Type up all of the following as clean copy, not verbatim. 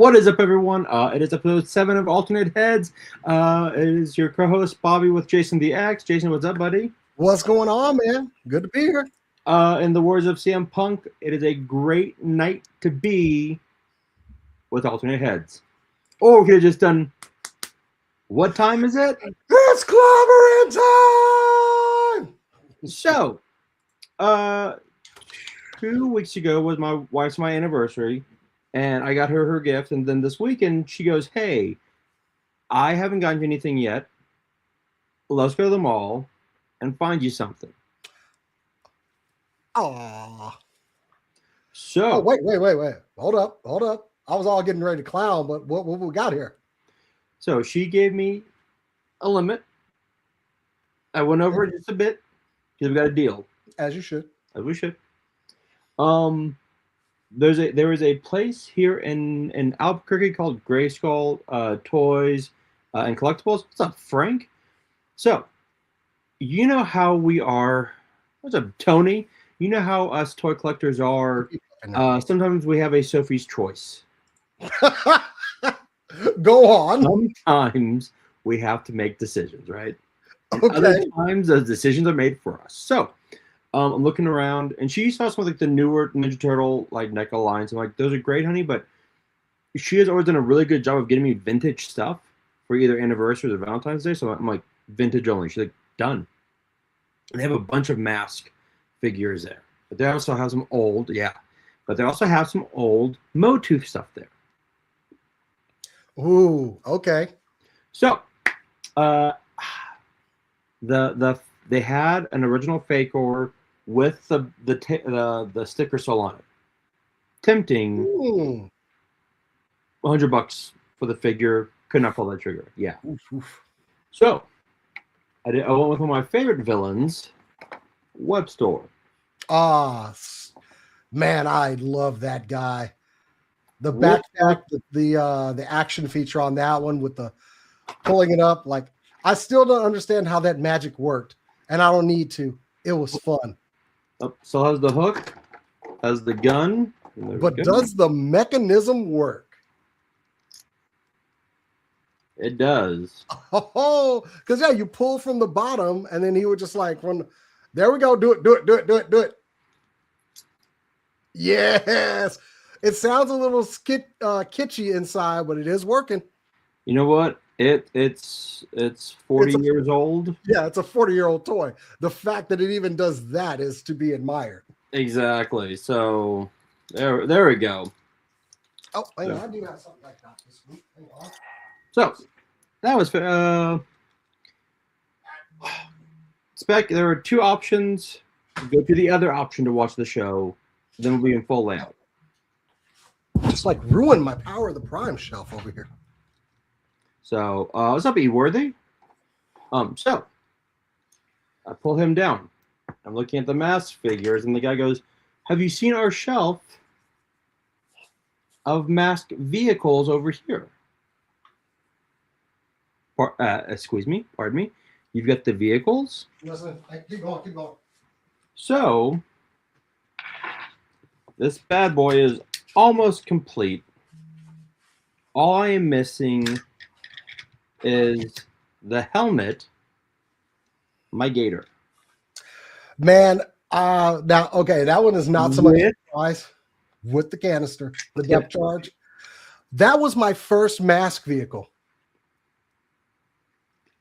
What is up, everyone? It is episode 7 of Alternate Heads. It is your co-host, Bobby, with Jason the X. Jason, what's up, buddy? What's going on, man? Good to be here. In the words of CM Punk, it is a great night to be with Alternate Heads. Or we could have just done, what time is it? It's clobbering time! So, 2 weeks ago was my wife's anniversary, and I got her gift, and then this weekend she goes, hey, I haven't gotten you anything yet. Let's go to the mall and find you something. Aww. So wait. Hold up. I was all getting ready to clown, but what we got here? So she gave me a limit. I went over it just a bit because we got a deal. As you should. As we should. There is a place here in Albuquerque called Gray Skull Toys and Collectibles. What's up, Frank? So, you know how we are. What's up, Tony? You know how us toy collectors are. Sometimes we have a Sophie's choice. Go on. Sometimes we have to make decisions, right? Okay. Other times those decisions are made for us. So, I'm looking around, and she saw some of like the newer Ninja Turtle like NECA lines. I'm like, those are great, honey, but she has always done a really good job of getting me vintage stuff for either anniversaries or Valentine's Day. So I'm like, vintage only. She's like, done. And they have a bunch of Mask figures there, but they also have some old, but they also have some old MOTU stuff there. Ooh, okay. So, they had an original Fakor with the sticker still on it. Tempting. $100 for the figure. Could not pull that trigger. Yeah. Oof. So I went with one of my favorite villains, Web Store. Man, I love that guy. The backpack, the action feature on that one with the pulling it up, like I still don't understand how that magic worked, and I don't need to. It was fun. So has the hook, has the gun, but does the mechanism work? It does. Oh, because you pull from the bottom, and then he would just like run. There we go. Do it. Yes. It sounds a little kitschy inside, but it is working. You know what? It's 40 years old. Yeah, it's a 40-year-old toy. The fact that it even does that is to be admired. Exactly. So there we go. Oh, hang on. I do have something like that this week. Hang on. So that was spec. There were two options. Go to the other option to watch the show. Then we'll be in full layout. Just like ruin my Power of the Prime shelf over here. So what's up, E-Worthy? So I pull him down. I'm looking at the Mask figures, and the guy goes, "Have you seen our shelf of Mask vehicles over here?" Excuse me, pardon me. You've got the vehicles. Listen, keep going. So this bad boy is almost complete. All I am missing is the helmet, my gator. Man, now okay, that one is not so much a surprise with the canister, the depth charge. That was my first Mask vehicle.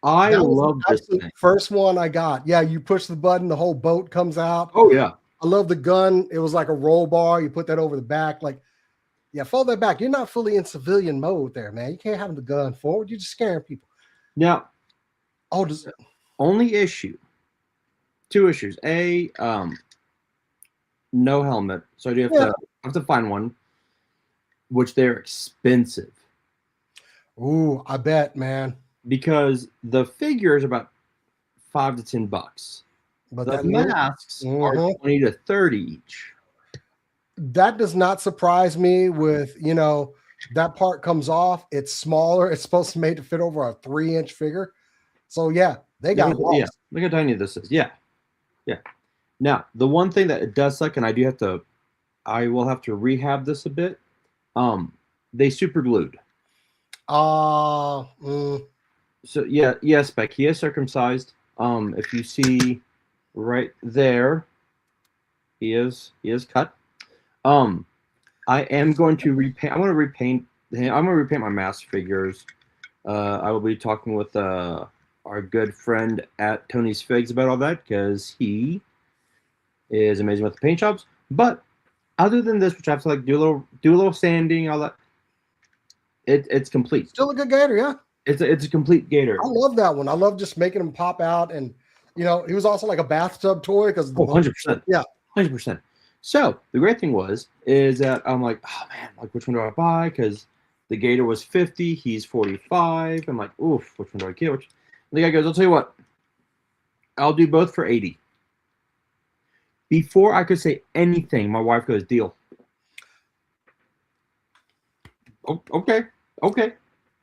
I love this thing. First one I got. Yeah, you push the button, the whole boat comes out. Oh yeah. I love the gun. It was like a roll bar. You put that over the back. Like, yeah, fold that back. You're not fully in civilian mode there, man. You can't have the gun forward. You're just scaring people. Now, only issue. Two issues. No helmet. So I do have to find one, which they're expensive. Ooh, I bet, man. Because the figure is about $5 to $10. But the masks are 20 to 30 each. That does not surprise me with, that part comes off. It's smaller. It's supposed to be made to fit over a 3-inch figure. So, yeah, they got lost. Yeah, look how tiny this is. Yeah. Now, the one thing that it does suck, and I will have to rehab this a bit. They super glued. Mm. So yeah, Spec. He is circumcised. If you see right there, he is cut. Um, I am going to repaint. I want to repaint. I'm going to repaint my mask figures. I will be talking with our good friend at Tony's Figs about all that because he is amazing with the paint jobs. But other than this, which I have to like do a little sanding, all that, it's complete. Still a good gator, yeah. It's a complete gator. I love that one. I love just making him pop out, and he was also like a bathtub toy because 100%. Yeah, 100%. So the great thing is that I'm like, oh man, like which one do I buy? Because the gator was 50, he's 45. I'm like, oof, which one do I get? The guy goes, I'll tell you what, I'll do both for 80. Before I could say anything, my wife goes, deal. Oh, okay.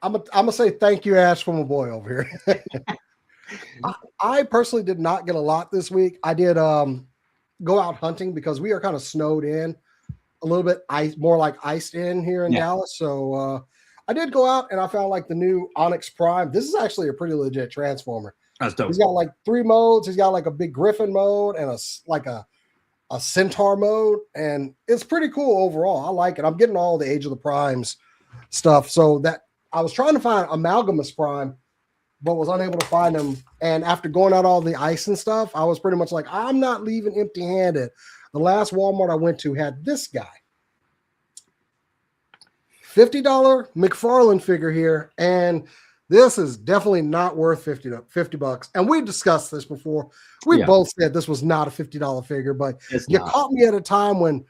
I'm gonna say thank you, Ash, from a boy over here. I personally did not get a lot this week. I did go out hunting because we are kind of snowed in a little bit, more like iced in here in Dallas. So I did go out and I found like the new Onyx Prime. This is actually a pretty legit transformer. That's dope. He's got like 3 modes. He's got like a big Griffin mode and a Centaur mode, and it's pretty cool overall. I like it. I'm getting all the Age of the Primes stuff. So that I was trying to find Amalgamus Prime, but was unable to find them. And after going out all the ice and stuff, I was pretty much like, I'm not leaving empty-handed. The last Walmart I went to had this guy. $50 McFarlane figure here, and this is definitely not worth $50. And we discussed this before. We both said this was not a $50 figure, but you caught me at a time when,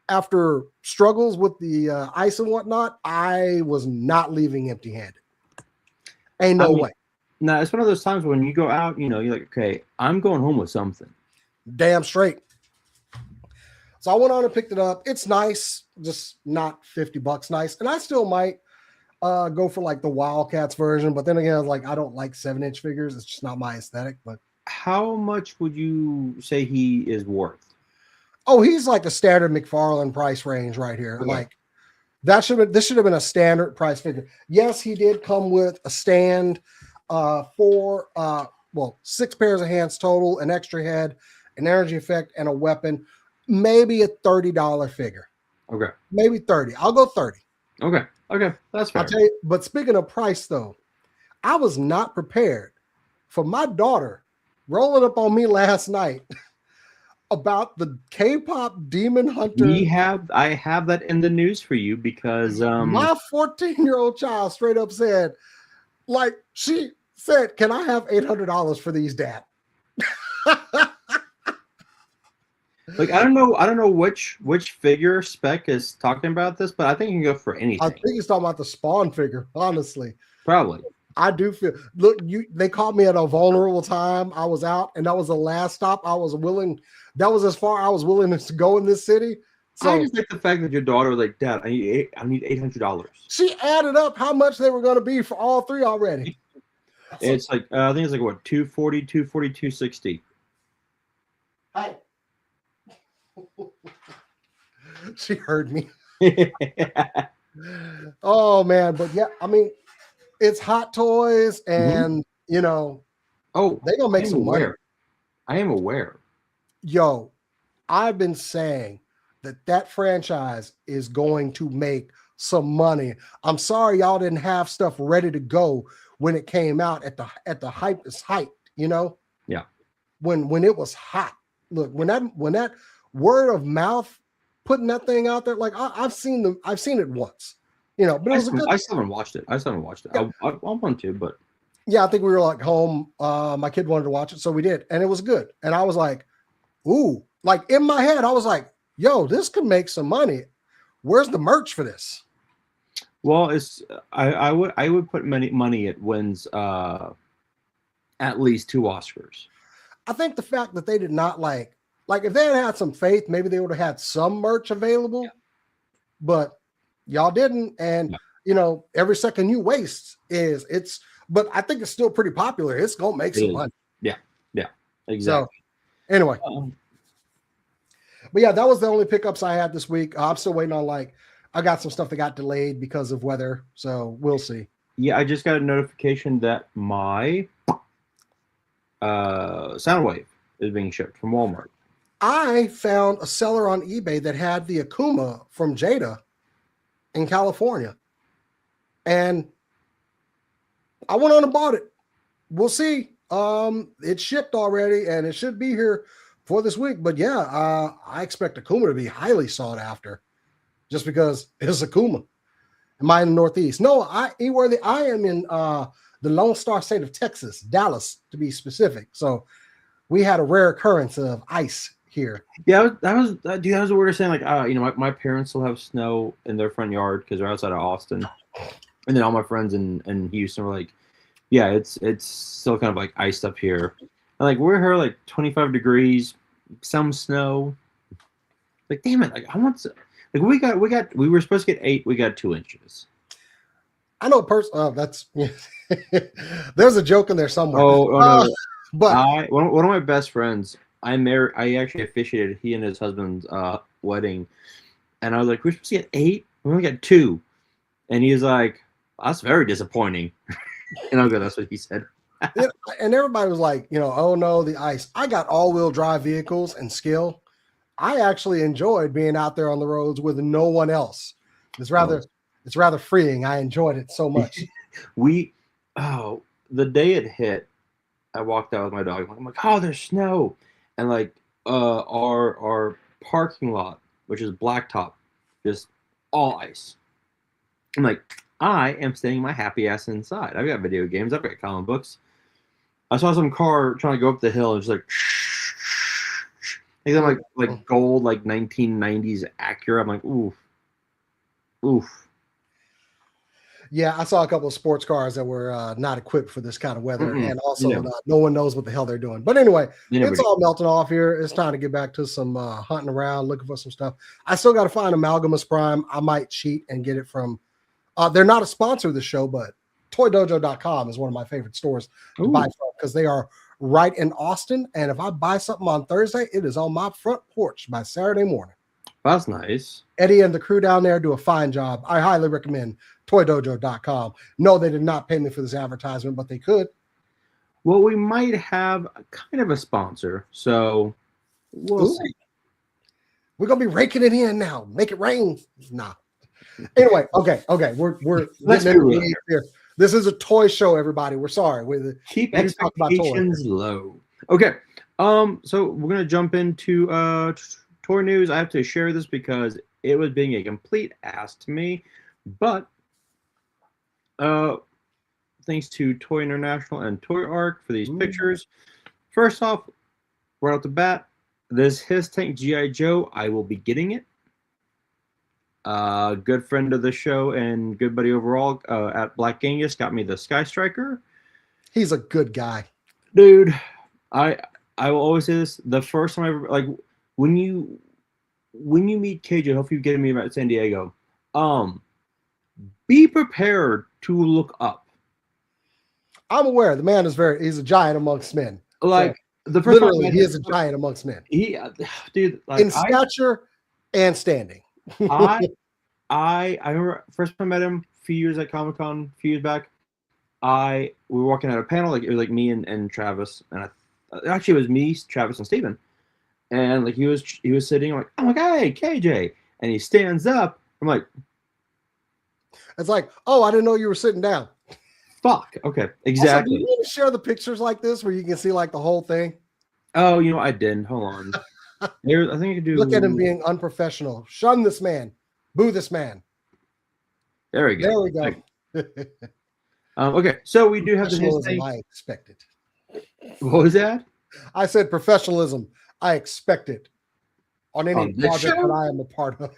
after struggles with the ice and whatnot, I was not leaving empty-handed. Ain't no way. No, it's one of those times when you go out, you're like, okay, I'm going home with something. Damn straight. So I went on and picked it up. It's nice, just not $50 nice. And I still might go for like the Wildcats version, but then again, like I don't like 7-inch figures. It's just not my aesthetic. But how much would you say he is worth? Oh, he's like a standard McFarlane price range right here. Okay. Like this should have been a standard price figure. Yes, he did come with a stand for 6 pairs of hands total, an extra head, an energy effect, and a weapon. Maybe a $30 figure. Okay. Maybe 30. I'll go 30. Okay. That's fair. I'll tell you, but speaking of price though, I was not prepared for my daughter rolling up on me last night about the K-pop Demon Hunter. I have that in the news for you because my 14-year-old child straight up said, like, she said, "Can I have $800 for these, Dad?" Like I don't know which figure Spec is talking about this, but I think you can go for anything. I think he's talking about the Spawn figure, honestly. Probably. I do feel they caught me at a vulnerable time. I was out, and that was the last stop I was willing. That was as far I was willing to go in this city. So I just like the fact that your daughter was like, Dad, I need $800. She added up how much they were going to be for all 3 already. It's like I think it's like what, 240, 260. Hi. She heard me. Oh man, but yeah, I mean, it's Hot Toys, and they're gonna make some money. I am aware. Yo, I've been saying that franchise is going to make some money. I'm sorry y'all didn't have stuff ready to go when it came out at the hype is hyped, Yeah. When it was hot. Look, when that word of mouth putting that thing out there, like I've seen it once, but I still haven't watched it. Yeah. I want to, but yeah, I think we were like home. My kid wanted to watch it, so we did, and it was good. And I was like, ooh, like in my head, I was like, yo, this could make some money. Where's the merch for this? Well, I would put money it wins at least 2 Oscars. I think the fact that they did not like if they had some faith, maybe they would have had some merch available, but y'all didn't. And every second you waste but I think it's still pretty popular. It's gonna make some money. Yeah, exactly. So anyway, but yeah, that was the only pickups I had this week. I'm still waiting on like I got some stuff that got delayed because of weather, so we'll see. Yeah, I just got a notification that my Soundwave is being shipped from Walmart. I found a seller on eBay that had the Akuma from Jada in California, and I went on and bought it. We'll see. It shipped already, and it should be here for this week. But yeah, I expect Akuma to be highly sought after, just because it's Akuma. Am I in the Northeast? No, I am in the Lone Star State of Texas, Dallas to be specific. So we had a rare occurrence of ice here. Yeah, that was the weirdest thing. Like, my parents still have snow in their front yard because they're outside of Austin, and then all my friends in Houston were like, "Yeah, it's still kind of like iced up here." And like we're here like 25 degrees, some snow. Like, damn it! Like I want to. Like we were supposed to get 8, we got 2 inches. I know a person. Oh, that's there's a joke in there somewhere. No. But one of my best friends, I actually officiated he and his husband's wedding, and I was like, we're supposed to get 8, we only got 2, and he's like, that's very disappointing. And I was like, that's what he said. And everybody was like, oh no, the ice. I got all-wheel drive vehicles and skill. I actually enjoyed being out there on the roads with no one else. It's rather freeing. I enjoyed it so much. The day it hit, I walked out with my dog. I'm like, oh, there's snow, and like our parking lot, which is blacktop, just all ice. I'm like, I am staying my happy ass inside. I've got video games. I've got comic books. I saw some car trying to go up the hill. And it's like. Like gold, like 1990s Acura. I'm like, oof. Yeah, I saw a couple of sports cars that were not equipped for this kind of weather, and also no one knows what the hell they're doing. But anyway, it's all melting off here. It's time to get back to some hunting around, looking for some stuff. I still got to find Amalgamus Prime. I might cheat and get it from. They're not a sponsor of the show, but ToyDojo.com is one of my favorite stores to buy from because they are right in Austin, and if I buy something on Thursday, it is on my front porch by Saturday morning. That's nice. Eddie and the crew down there do a fine job. I highly recommend ToyDojo.com. No, they did not pay me for this advertisement, but they could. Well, we might have kind of a sponsor, so we'll see. We're gonna be raking it in now. Make it rain. Nah. Anyway, okay. We're Let's getting into here. This is a toy show, everybody. We're sorry. Keep expectations low. Okay. So we're gonna jump into toy news. I have to share this because it was being a complete ass to me, but thanks to Toy International and Toy Arc for these pictures. First off, right off the bat, this His Tank G.I. Joe. I will be getting it. Good friend of the show and good buddy overall at Black Genghis got me the Sky Striker. He's a good guy, dude. I will always say this: the first time I ever like when you meet KJ, hopefully you get him at San Diego. Be prepared to look up. I'm aware the man he's a giant amongst men. Like so, the first literally, he is a giant amongst men. Dude, like, in stature and standing. I remember first time I met him a few years at Comic-Con, a few years back. We were walking at a panel, like it was like me and Travis, and actually it was me, Travis, and Steven. And like he was sitting, I'm like, oh my god, hey, KJ. And he stands up. I'm like, it's like, oh, I didn't know you were sitting down. Fuck. Okay, exactly. Also, do you need to share the pictures like this where you can see like the whole thing? Oh, I didn't. Hold on. I think I could do. Look at him being unprofessional. Shun this man. Boo this man. There we go. There we go. Okay, so we do have the I expected. What was that? I said professionalism. I expect it on any project that I am a part of.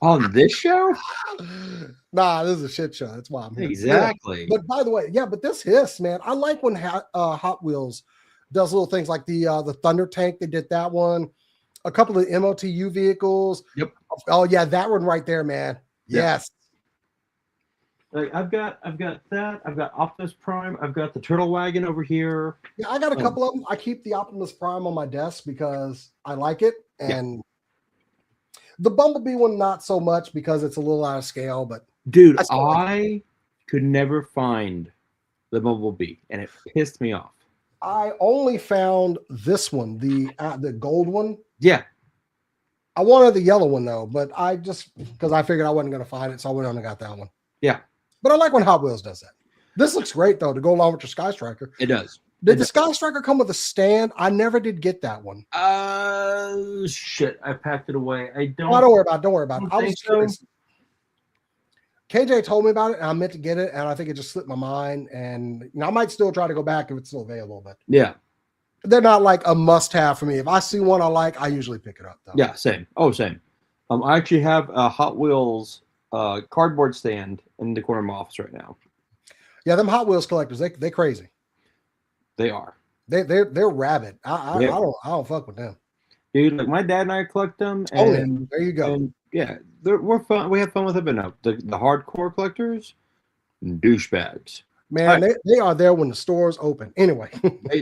On this show? Nah, this is a shit show. That's why I'm here. Exactly. Yeah. But by the way, but this Hiss, man, I like when Hot Wheels does little things like the Thunder Tank. They did that one. A couple of MOTU vehicles. Yep. Oh yeah, that one right there, man. Yes. Like I've got that. I've got Optimus Prime. I've got the Turtle Wagon over here. Yeah, I got a couple of them. I keep the Optimus Prime on my desk because I like it, and The Bumblebee one, not so much because it's a little out of scale, but Dude, like I could never find the Bumblebee, and it pissed me off. I only found this one, the gold one. Yeah. I wanted the yellow one though, but I just because I figured I wasn't going to find it, so I went on and got that one. Yeah. But I like when Hot Wheels does that. This looks great though to go along with your Sky Striker. It does. Did the Sky Striker come with a stand? I never did get that one. Shit, I packed it away. I don't. Oh, don't worry about it. Don't worry about it. I was so. curious. KJ told me about it, and I meant to get it, and I think it just slipped my mind. And I might still try to go back if it's still available, but yeah, they're not like a must-have for me. If I see one I like, I usually pick it up. Though. Yeah, same. Oh, same. I actually have a Hot Wheels cardboard stand in the corner of my office right now. Yeah, them Hot Wheels collectors, they crazy. They are. They're rabid. I don't fuck with them. Dude, like my dad and I collect them. And, there you go. And yeah, we're fun. We have fun with them, but no, the hardcore collectors, douchebags. Man, they are there when the stores open. Anyway,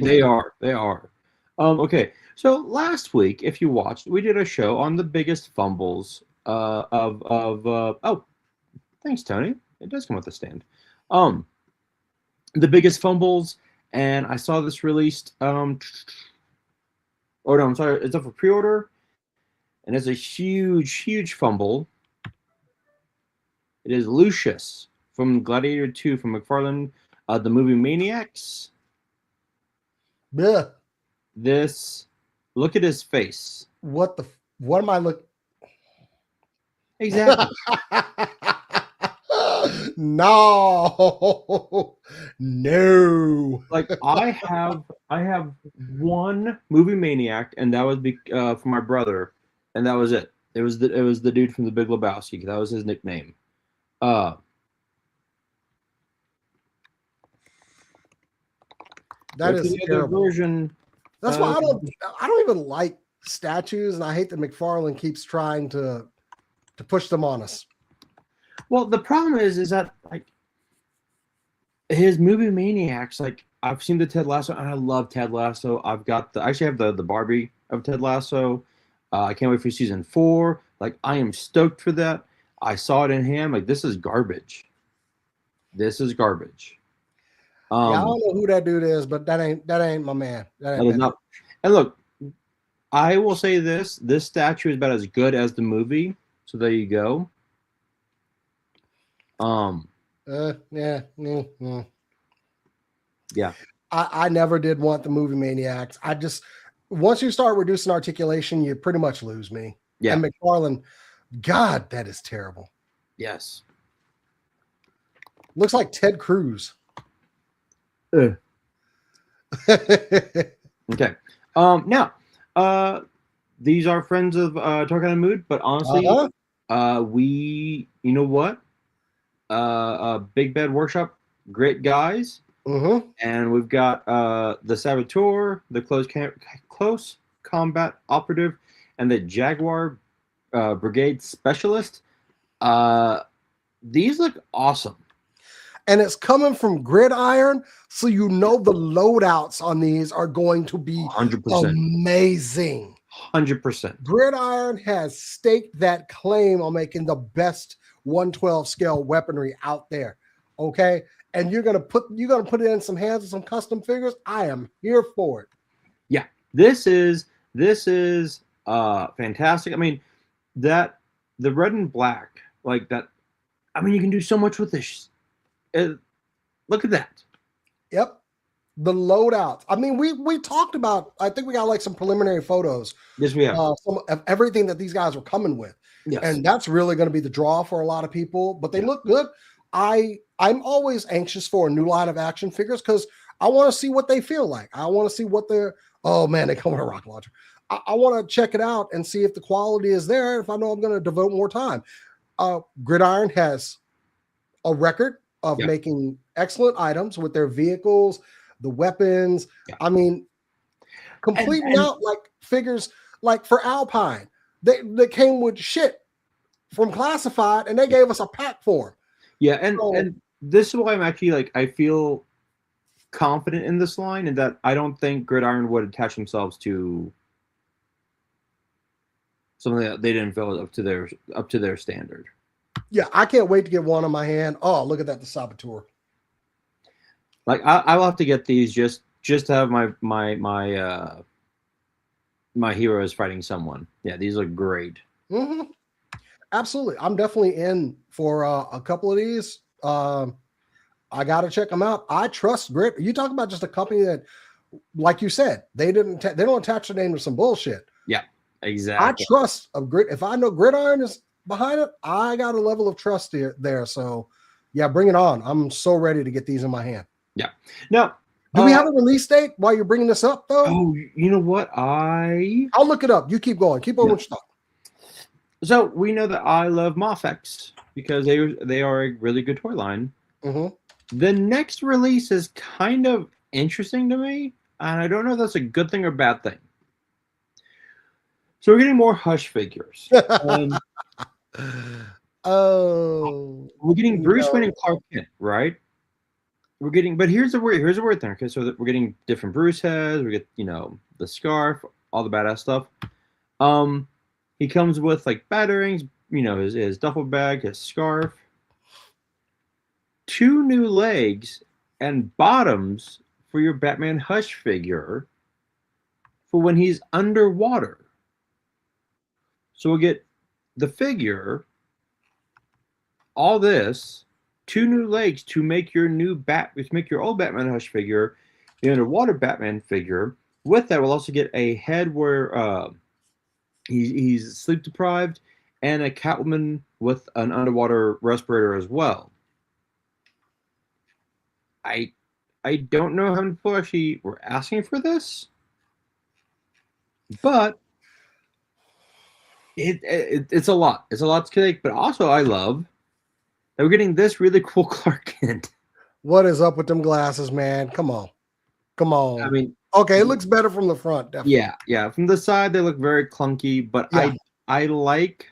they are. Okay, so last week, if you watched, we did a show on the biggest fumbles of oh, thanks, Tony. It does come with a stand. The biggest fumbles, and I saw this released. Oh no, I'm sorry. It's up for pre-order, and it's a huge fumble. It is Lucius from Gladiator 2 from McFarlane, the movie Maniacs. Yeah. Look at his face. What am I looking? Exactly. No. Like I have one movie Maniac, and that was for my brother, and that was it. It was the dude from The Big Lebowski. That was his nickname. That is terrible. Version. That's why I don't even like statues, and I hate that McFarlane keeps trying to push them on us. Well, the problem is that like his movie Maniacs, like I've seen the Ted Lasso, and I love Ted Lasso. I actually have the Barbie of Ted Lasso. I can't wait for season 4. Like I am stoked for that. I saw it in hand. Like this is garbage. This is garbage. Yeah, I don't know who that dude is, but that ain't my man. That is not. And look, I will say this: this statue is about as good as the movie. So there you go. Yeah. Yeah. I never did want the movie Maniacs. Once you start reducing articulation, you pretty much lose me. Yeah. And McFarlane, God, that is terrible. Yes. Looks like Ted Cruz. Okay. Now, these are friends of Talk Out of Mood, but honestly, you know what? Big Bad Workshop, great guys. Mm-hmm. And we've got the Saboteur, the Close Combat Operative, and the Jaguar Brigade Specialist. These look awesome. And it's coming from Gridiron, so you know the loadouts on these are going to be 100%. Amazing. 100%. Gridiron has staked that claim on making the best 112 scale weaponry out there. Okay, and you're gonna put it in some hands with some custom figures. I am here for it. Yeah, this is fantastic. I mean, the red and black like that. I mean, you can do so much with this. Look at that. Yep. The loadouts. I mean, we talked about, I think we got like some preliminary photos. Yes, we have. Some of everything that these guys were coming with. Yes. And that's really going to be the draw for a lot of people, but they look good. I'm always anxious for a new line of action figures because I want to see what they feel like. I want to see what they're, oh man, they come with a rocket launcher. I want to check it out and see if the quality is there. If I know I'm going to devote more time. Gridiron has a record of making excellent items with their vehicles, the weapons. Yeah. I mean, completing out like figures like for Alpine, they came with shit from Classified and they gave us a pack for them. Yeah, and this is why I'm actually like I feel confident in this line and that I don't think Gridiron would attach themselves to something that they didn't feel up to their standard. Yeah, I can't wait to get one in my hand. Oh, look at that, the Saboteur. Like I will have to get these just to have my heroes fighting someone. Yeah, these look great. Mm-hmm. Absolutely. I'm definitely in for a couple of these. I got to check them out. I trust Grit. You talk about just a company that, like you said, they don't attach their name to some bullshit. Yeah, exactly. I trust a Grit. If I know Gridiron is behind it, I got a level of trust there. So yeah, bring it on. I'm so ready to get these in my hand. Yeah. Now, do we have a release date while you're bringing this up, though? Oh, you know what? I'll look it up. You keep going. Keep on with your thought. So we know that I love Mofex because they are a really good toy line. Mm-hmm. The next release is kind of interesting to me, and I don't know if that's a good thing or bad thing. So we're getting more Hush figures. Oh, we're getting Bruce Wayne and Clark Kent, right? We're getting, but here's a weird thing. Okay, so that we're getting different Bruce heads. We get the scarf, all the badass stuff. He comes with like batarangs, his duffel bag, his scarf, 2 new legs, and bottoms for your Batman Hush figure for when he's underwater. So we'll get the figure, all this, 2 new legs to make your old Batman Hush figure the underwater Batman figure. With that, we'll also get a head where he's sleep deprived, and a Catwoman with an underwater respirator as well. I don't know how many people actually were asking for this, but it's a lot. It's a lot to take. But also, I love that we're getting this really cool Clark Kent. What is up with them glasses, man? Come on. I mean, okay, it looks better from the front, definitely. Yeah. From the side, they look very clunky, but yeah. I like,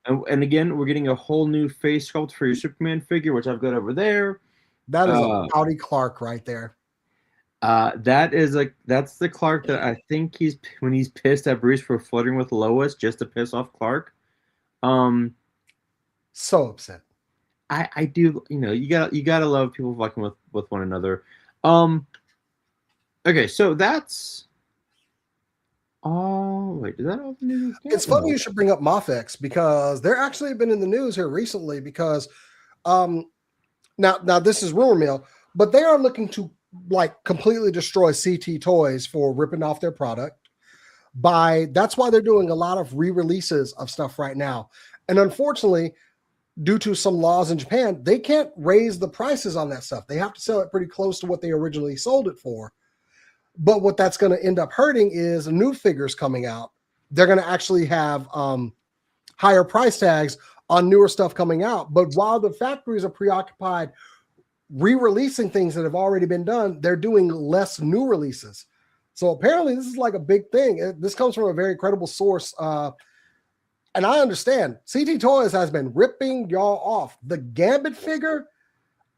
and again, we're getting a whole new face sculpt for your Superman figure, which I've got over there. That is a Howdy Clark right there. That's the Clark that I think when he's pissed at Bruce for flirting with Lois just to piss off Clark. So upset. I do, you gotta love people fucking with one another. Okay, so that's. Oh wait, is that all the news? It's funny you should bring up Mofex because they're actually been in the news here recently because, now this is rumor mill, but they are looking to like completely destroy CT Toys for ripping off their product. That's why they're doing a lot of re-releases of stuff right now, and unfortunately, due to some laws in Japan, they can't raise the prices on that stuff. They have to sell it pretty close to what they originally sold it for. But what that's going to end up hurting is new figures coming out. They're going to actually have higher price tags on newer stuff coming out. But while the factories are preoccupied re-releasing things that have already been done, they're doing less new releases. So apparently this is like a big thing. This comes from a very credible source. And I understand CT Toys has been ripping y'all off. The Gambit figure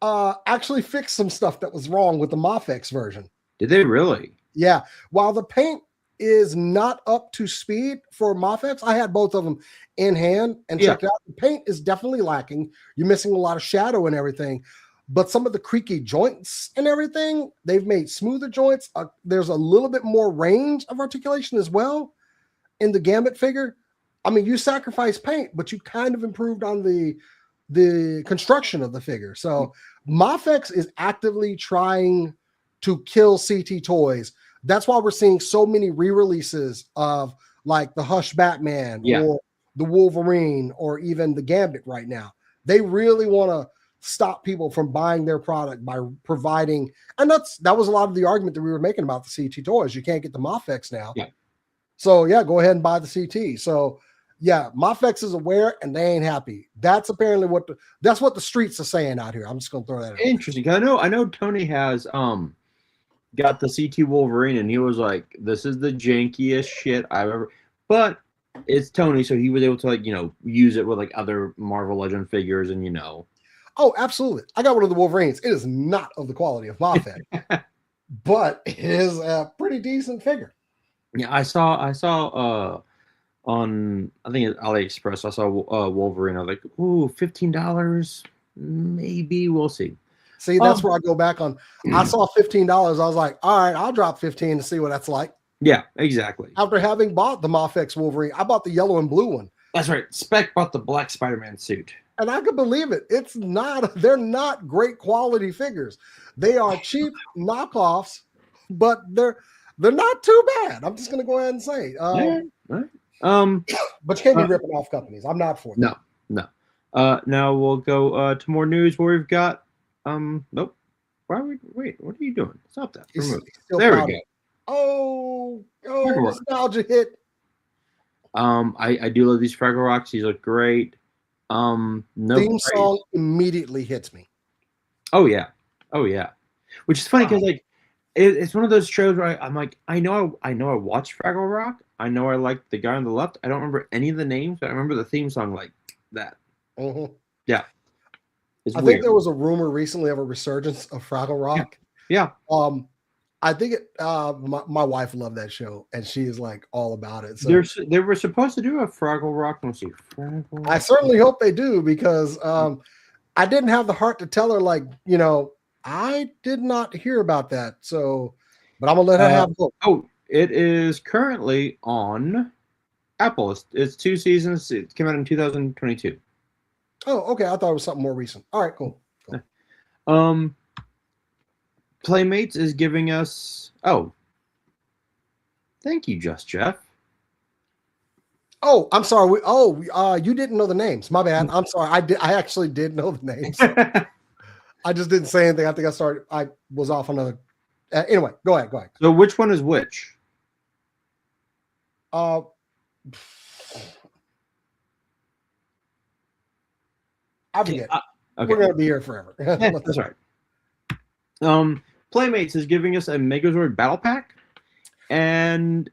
actually fixed some stuff that was wrong with the Mofex version. Did they really? Yeah. While the paint is not up to speed for Mofex, I had both of them in hand and checked out. The paint is definitely lacking. You're missing a lot of shadow and everything. But some of the creaky joints and everything, they've made smoother joints. There's a little bit more range of articulation as well in the Gambit figure. I mean, you sacrifice paint, but you kind of improved on the construction of the figure. So Mofex is actively trying to kill CT Toys. That's why we're seeing so many re-releases of like the Hush Batman or the Wolverine or even the Gambit right now. They really want to stop people from buying their product by providing, and that was a lot of the argument that we were making about the CT Toys. You can't get the Mofex now. Yeah. So go ahead and buy the CT. So Mofex is aware and they ain't happy. That's apparently that's what the streets are saying out here. I'm just gonna throw that out. Interesting. I know Tony has got the CT Wolverine and he was like, this is the jankiest shit I've ever, but it's Tony, so he was able to use it with like other Marvel Legend figures and Oh, absolutely. I got one of the Wolverines. It is not of the quality of Mofex, but it is a pretty decent figure. Yeah, I saw on I think it's AliExpress. I saw Wolverine. I was like, ooh, $15, maybe. We'll see. See, that's where I go back on. I saw $15. I was like, all right, I'll drop 15 to see what that's like. Yeah, exactly. After having bought the Mafex Wolverine, I bought the yellow and blue one. That's right. Spec bought the black Spider-Man suit. And I could believe it. They're not great quality figures. They are cheap knockoffs, but they're not too bad. I'm just gonna go ahead and say. Right. But you can't be ripping off companies. I'm not for that. No. Now we'll go to more news where we've got nope. Why are we wait, what are you doing? Stop that. There we go. Oh, nostalgia hit. I do love these Fraggle Rocks. These look great. No theme song immediately hits me. Oh yeah. Which is funny because like it's one of those shows where I'm like, I know I watched Fraggle Rock. I know I like the guy on the left. I don't remember any of the names, but I remember the theme song like that. Mm-hmm. Yeah. I think there was a rumor recently of a resurgence of Fraggle Rock. Yeah. I think my wife loved that show, and she is like all about it. So they were supposed to do a Fraggle Rock. Let's see. I certainly hope they do because I didn't have the heart to tell her, like, I did not hear about that. So, but I'm gonna let her have hope. Oh, it is currently on Apple. It's 2 seasons. It came out in 2022. Oh, okay. I thought it was something more recent. All right, cool. Playmates is giving us. Oh, thank you, Just Jeff. Oh, I'm sorry. You didn't know the names. My bad. I'm sorry. I actually did know the names. I just didn't say anything. I think I was off on another. Anyway, go ahead. So which one is which? I forget. Okay. We're gonna be here forever. That's right. Playmates is giving us a Megazord battle pack, and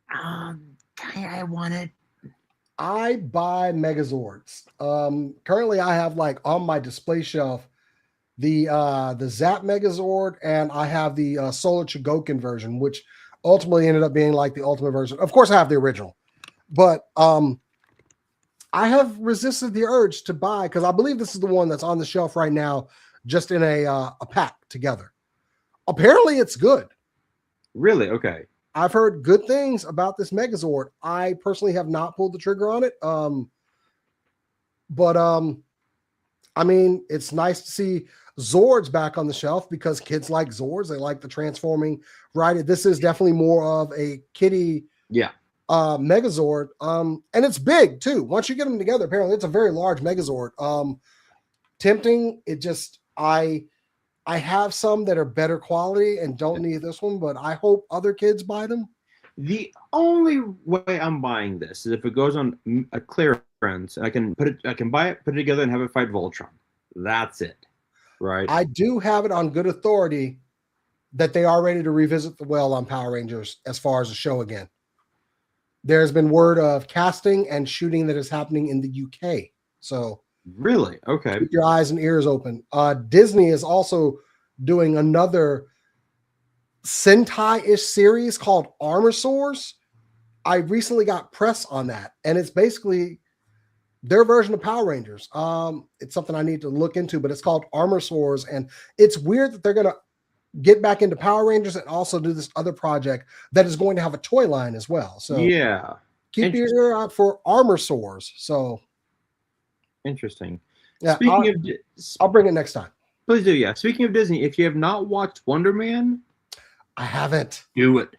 I want it. I buy Megazords. Currently, I have like on my display shelf the Zap Megazord, and I have the Solar Chogokin version, which ultimately ended up being like the ultimate version. Of course, I have the original, but I have resisted the urge to buy because I believe this is the one that's on the shelf right now, just in a pack together. Apparently, it's good. Really? Okay. I've heard good things about this Megazord. I personally have not pulled the trigger on it. But I mean, it's nice to see Zords back on the shelf because kids like Zords. They like the transforming variety. This is definitely more of a kiddie Megazord. And it's big too. Once you get them together, apparently it's a very large Megazord. Tempting. It just, I have some that are better quality and don't need this one, but I hope other kids buy them. The only way I'm buying this is if it goes on a clearance. I can buy it, put it together, and have it fight Voltron. That's it, right? I do have it on good authority that they are ready to revisit the well on Power Rangers as far as the show again. There's been word of casting and shooting that is happening in the UK. So really, okay. Keep your eyes and ears open. Disney is also doing another Sentai-ish series called Armor Soars. I recently got press on that, and it's basically their version of Power Rangers. It's something I need to look into, but it's called Armor Soars, and it's weird that they're going to get back into Power Rangers and also do this other project that is going to have a toy line as well. So yeah, keep your ear out for Armor Soars. So interesting. Yeah, I'll bring it next time. Please do. Yeah. Speaking of Disney, if you have not watched Wonder Man, I haven't. Do it.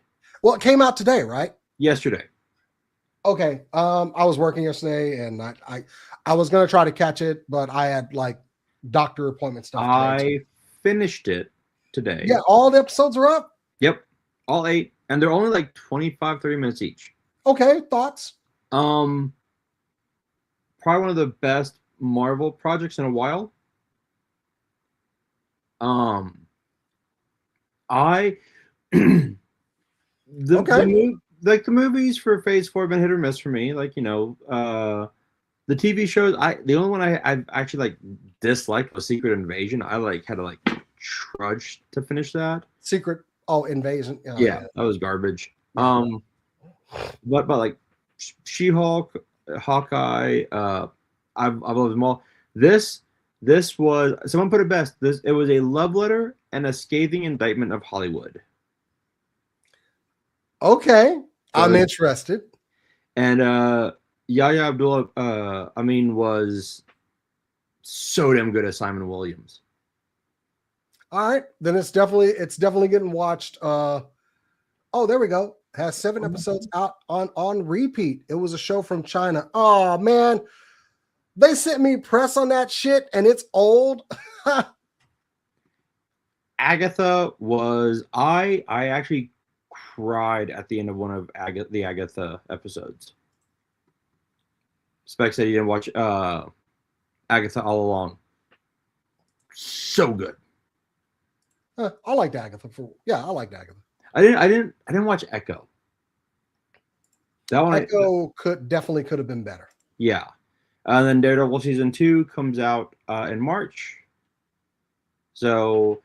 Well, it came out today, right? Yesterday. Okay. I was working yesterday, and I was gonna try to catch it, but I had like doctor appointment stuff. I finished it today. Yeah, all the episodes are up. Yep, all 8, and they're only like 25-30 minutes each. Okay, thoughts? Probably one of the best Marvel projects in a while. The movies for Phase 4 have been hit or miss for me. Like, the TV shows, the only one I actually disliked was Secret Invasion. I had to trudge to finish that. Secret Invasion. Yeah, that was garbage. Yeah. but like She-Hulk, Hawkeye, I've loved them all. This was, someone put it best. It was a love letter and a scathing indictment of Hollywood. Okay, I'm interested. And Yahya Abdullah, was so damn good as Simon Williams. All right, then it's definitely getting watched. Oh, there we go. Has 7 episodes out on repeat. It was a show from China. Oh man, they sent me press on that shit, and it's old. Agatha was I actually cried at the end of one of the Agatha episodes. Spec said he didn't watch Agatha all along. So good. I liked Agatha I liked Agatha. I didn't watch Echo. That one Echo definitely could have been better. Yeah. And then Daredevil season 2 comes out in March. So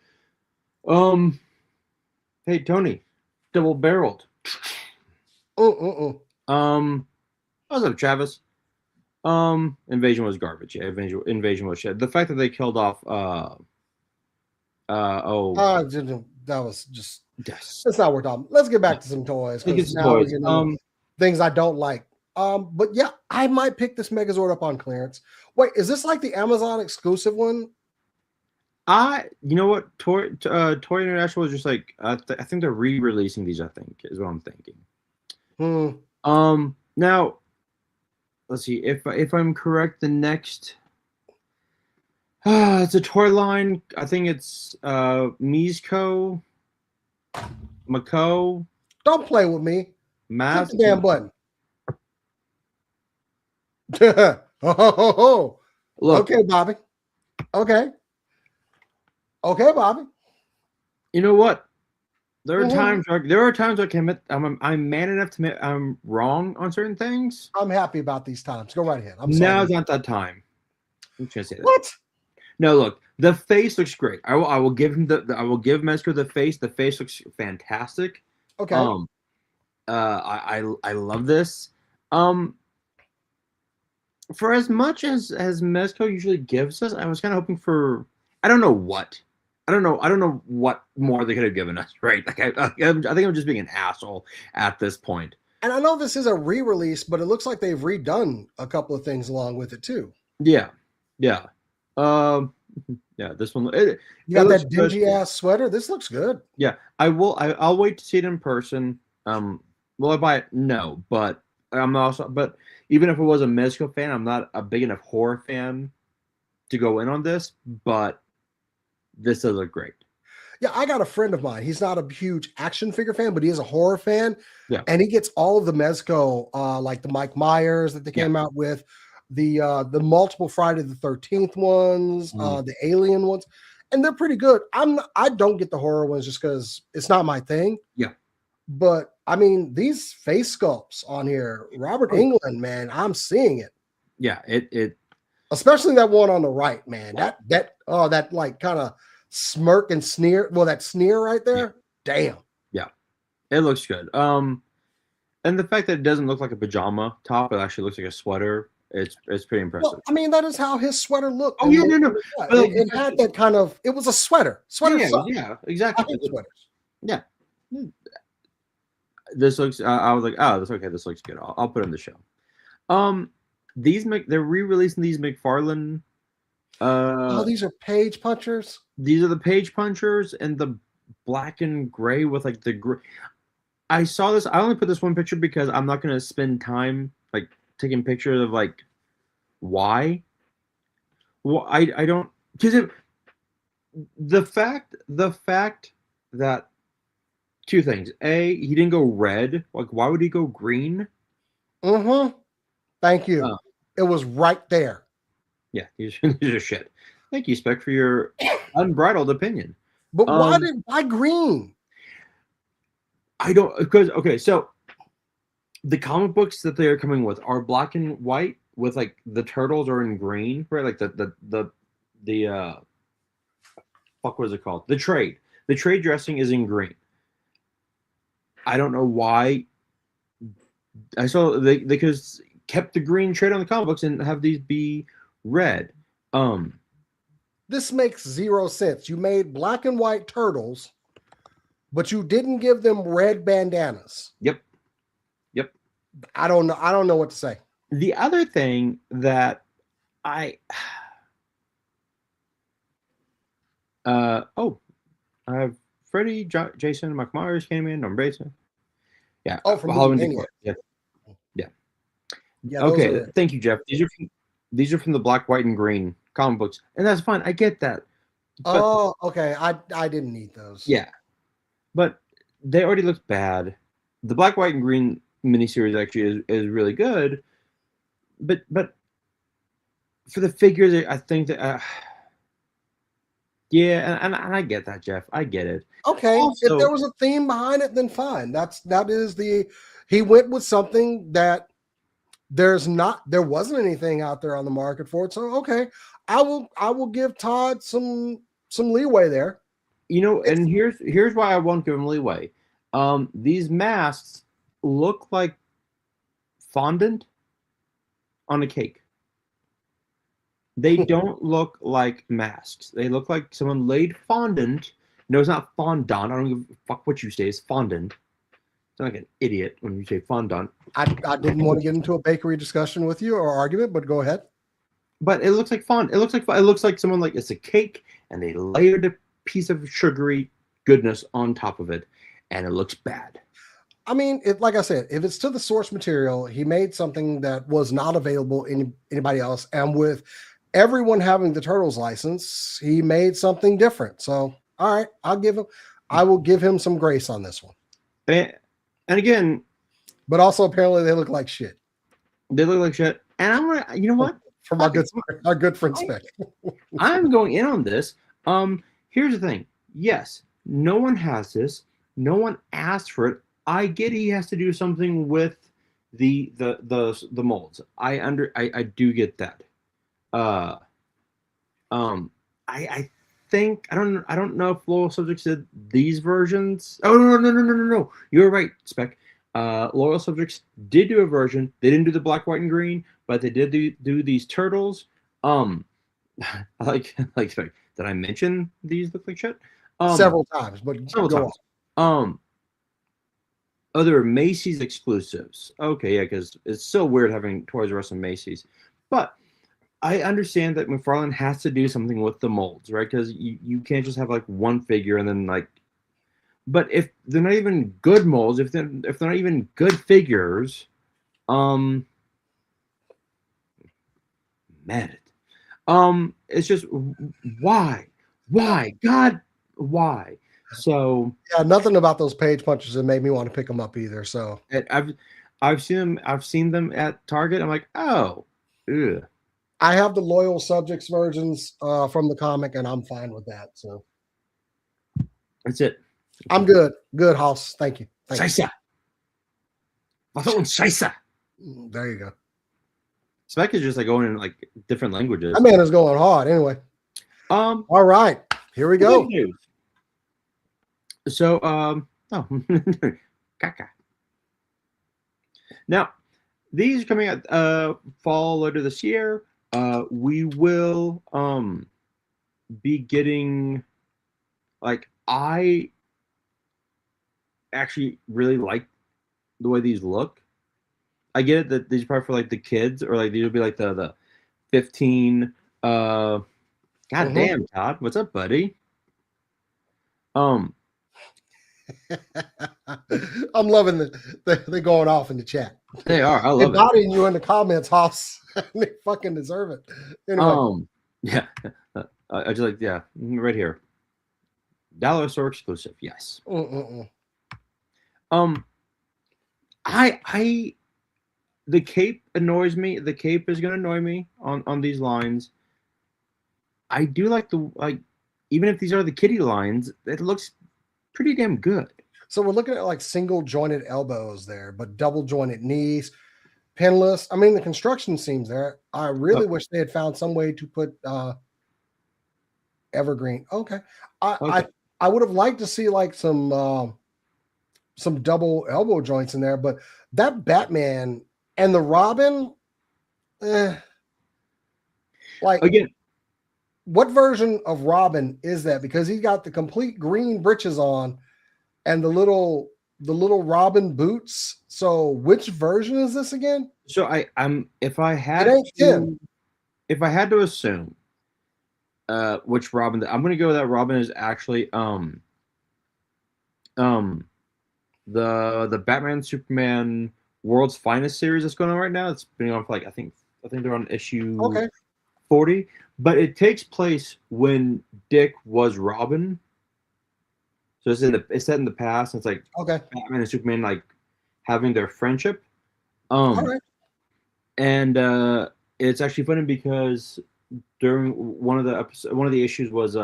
hey Tony, double barreled. What's up, Travis? Invasion was garbage. Yeah, Invasion was shit. The fact that they killed off that was just that's not worth talking. Let's get back to some toys. Things I don't like. But yeah, I might pick this Megazord up on clearance. Wait, is this like the Amazon exclusive one? You know what? Toy International was just like I think they're re-releasing these. I think is what I'm thinking. Now, let's see if I'm correct. The next, it's a toy line. I think it's Mizco, Mako. Don't play with me. Math. Hit the damn button. Look. Okay, Bobby. Okay, Bobby. You know what? There are times I can admit I'm man enough to admit I'm wrong on certain things. I'm happy about these times. Go right ahead. Now's not that time. I'm trying to say that. What? No, look, the face looks great. I will give him I will give Mezco the face. The face looks fantastic. Okay. I love this. For as much as Mezco usually gives us, I was kind of hoping for I don't know what more they could have given us, right? Like I think I'm just being an asshole at this point. And I know this is a re-release, but it looks like they've redone a couple of things along with it too. Yeah. This one. You got that dingy ass sweater. This looks good. Yeah, I'll wait to see it in person. Will I buy it? No, but but even if it was a Mezco fan, I'm not a big enough horror fan to go in on this. But this does look great. Yeah, I got a friend of mine. He's not a huge action figure fan, but he is a horror fan. Yeah, and he gets all of the Mezco, like the Mike Myers that they came out with, the multiple Friday the 13th ones, the Alien ones, and they're pretty good. I don't get the horror ones just because it's not my thing. Yeah, but I mean these face sculpts on here, Robert Englund, man, I'm seeing it. Yeah, it especially that one on the right, man. That like kind of smirk and sneer. Well, that sneer right there. Yeah. Damn. Yeah, it looks good. And the fact that it doesn't look like a pajama top, it actually looks like a sweater. It's pretty impressive. Well, I mean, that is how his sweater looked. Oh yeah, no. It had that kind of. It was a sweater. Yeah, exactly. Sweaters. Yeah. This looks. I was like, oh, this okay. This looks good. I'll put it in the show. They're re-releasing these McFarlane. These are page punchers. These are the page punchers and the black and gray with like the gray. I saw this. I only put this one picture because I'm not gonna spend time like taking pictures of like why. Well, I don't because the fact that two things. A, he didn't go red. Like, why would he go green? Thank you. It was right there. Yeah, these are shit. Thank you, Spec, for your unbridled opinion. But why green? I don't because okay, so the comic books that they are coming with are black and white with like the turtles are in green, right? Like the fuck, what is it called? The trade dressing is in green. I don't know why I saw they could kept the green trade on the comic books and have these be red. This makes zero sense. You made black and white turtles, but you didn't give them red bandanas. Yep. I don't know. I don't know what to say. The other thing that I I have Freddy, Jason, Mike Myers came in. I'm Brayson. Yeah. Oh, from Halloween Movie decor. Yeah. Yeah. Okay. Thank you, Jeff. These are from the black, white, and green comic books, and that's fine. I get that. But, okay. I didn't need those. Yeah, but they already look bad. The black, white, and green miniseries actually is really good, but for the figures, I think that yeah, and I get that, Jeff. I get it. Okay, Also, if there was a theme behind it, then fine. He went with something that there wasn't anything out there on the market for it. So okay, I will give Todd some leeway there. And here's why I won't give him leeway. These masks look like fondant on a cake. They don't look like masks. They look like someone laid fondant. No, it's not fondant. I don't give a fuck what you say. It's fondant. It's like an idiot when you say fondant. I didn't want to get into a bakery discussion with you or argument, but go ahead. But it looks like fondant. It looks like someone like it's a cake and they layered a piece of sugary goodness on top of it, and it looks bad. I mean, like I said, if it's to the source material, he made something that was not available in anybody else, and with everyone having the Turtles license, he made something different. So, all right, I will give him some grace on this one. And again, but also apparently they look like shit. They look like shit, and I'm gonna, you know what? From our good friend Spec. I'm going in on this. Here's the thing. Yes, no one has this. No one asked for it. I get he has to do something with the molds. I do get that. I think I don't know if Loyal Subjects did these versions. Oh no. You're right, Spec. Loyal Subjects did do a version. They didn't do the black, white, and green, but they did do these turtles. I like Spec. Did I mention these look like shit? Several times, but several times. Oh, there were Macy's exclusives. Okay, yeah, because it's so weird having Toys R Us and Macy's. But I understand that McFarlane has to do something with the molds, right? Because you can't just have like one figure and then like. But if they're not even good molds, if they're not even good figures, mad at it. It's just why, God, why? So yeah, nothing about those page punches that made me want to pick them up either. So I've seen them at Target. I'm like, oh, ugh. I have the Loyal Subjects versions from the comic, and I'm fine with that. So that's it. I'm good. Good, House. Thank you. Scheiße. Scheiße. There you go. Spec is just like going in like different languages. That man is going hard. Anyway. All right. Here we go. So, caca. Now, these are coming out fall later this year. We will be getting like I actually really like the way these look. I get it that these are probably for like the kids or like these will be like the 15 God damn, Todd. What's up, buddy? I'm loving they're going off in the chat. They are. I love it. They're bodying you in the comments, Hoss. They fucking deserve it. Anyway. Yeah. I just like, yeah, right here. Dollar store exclusive. Yes. The cape annoys me. The cape is gonna annoy me on these lines. I do like even if these are the kitty lines, it looks pretty damn good. So we're looking at like single jointed elbows there, but double jointed knees, pinless. I mean, the construction seems there. I really wish they had found some way to put evergreen. Okay. I would have liked to see like some some double elbow joints in there, but that Batman and the Robin, like Again, what version of Robin is that? Because he got the complete green breeches on and the little Robin boots. So which version is this again? so I'm if I It had ain't Tim. to assume which Robin, I'm gonna go with that Robin is actually the Batman Superman World's Finest series that's going on right now. It's been on for like I think they're on issue Okay. 40, but it takes place when Dick was Robin. So it's set in the past. And it's like Okay. Batman and Superman like having their friendship. All right. And it's actually funny because during one of the issues was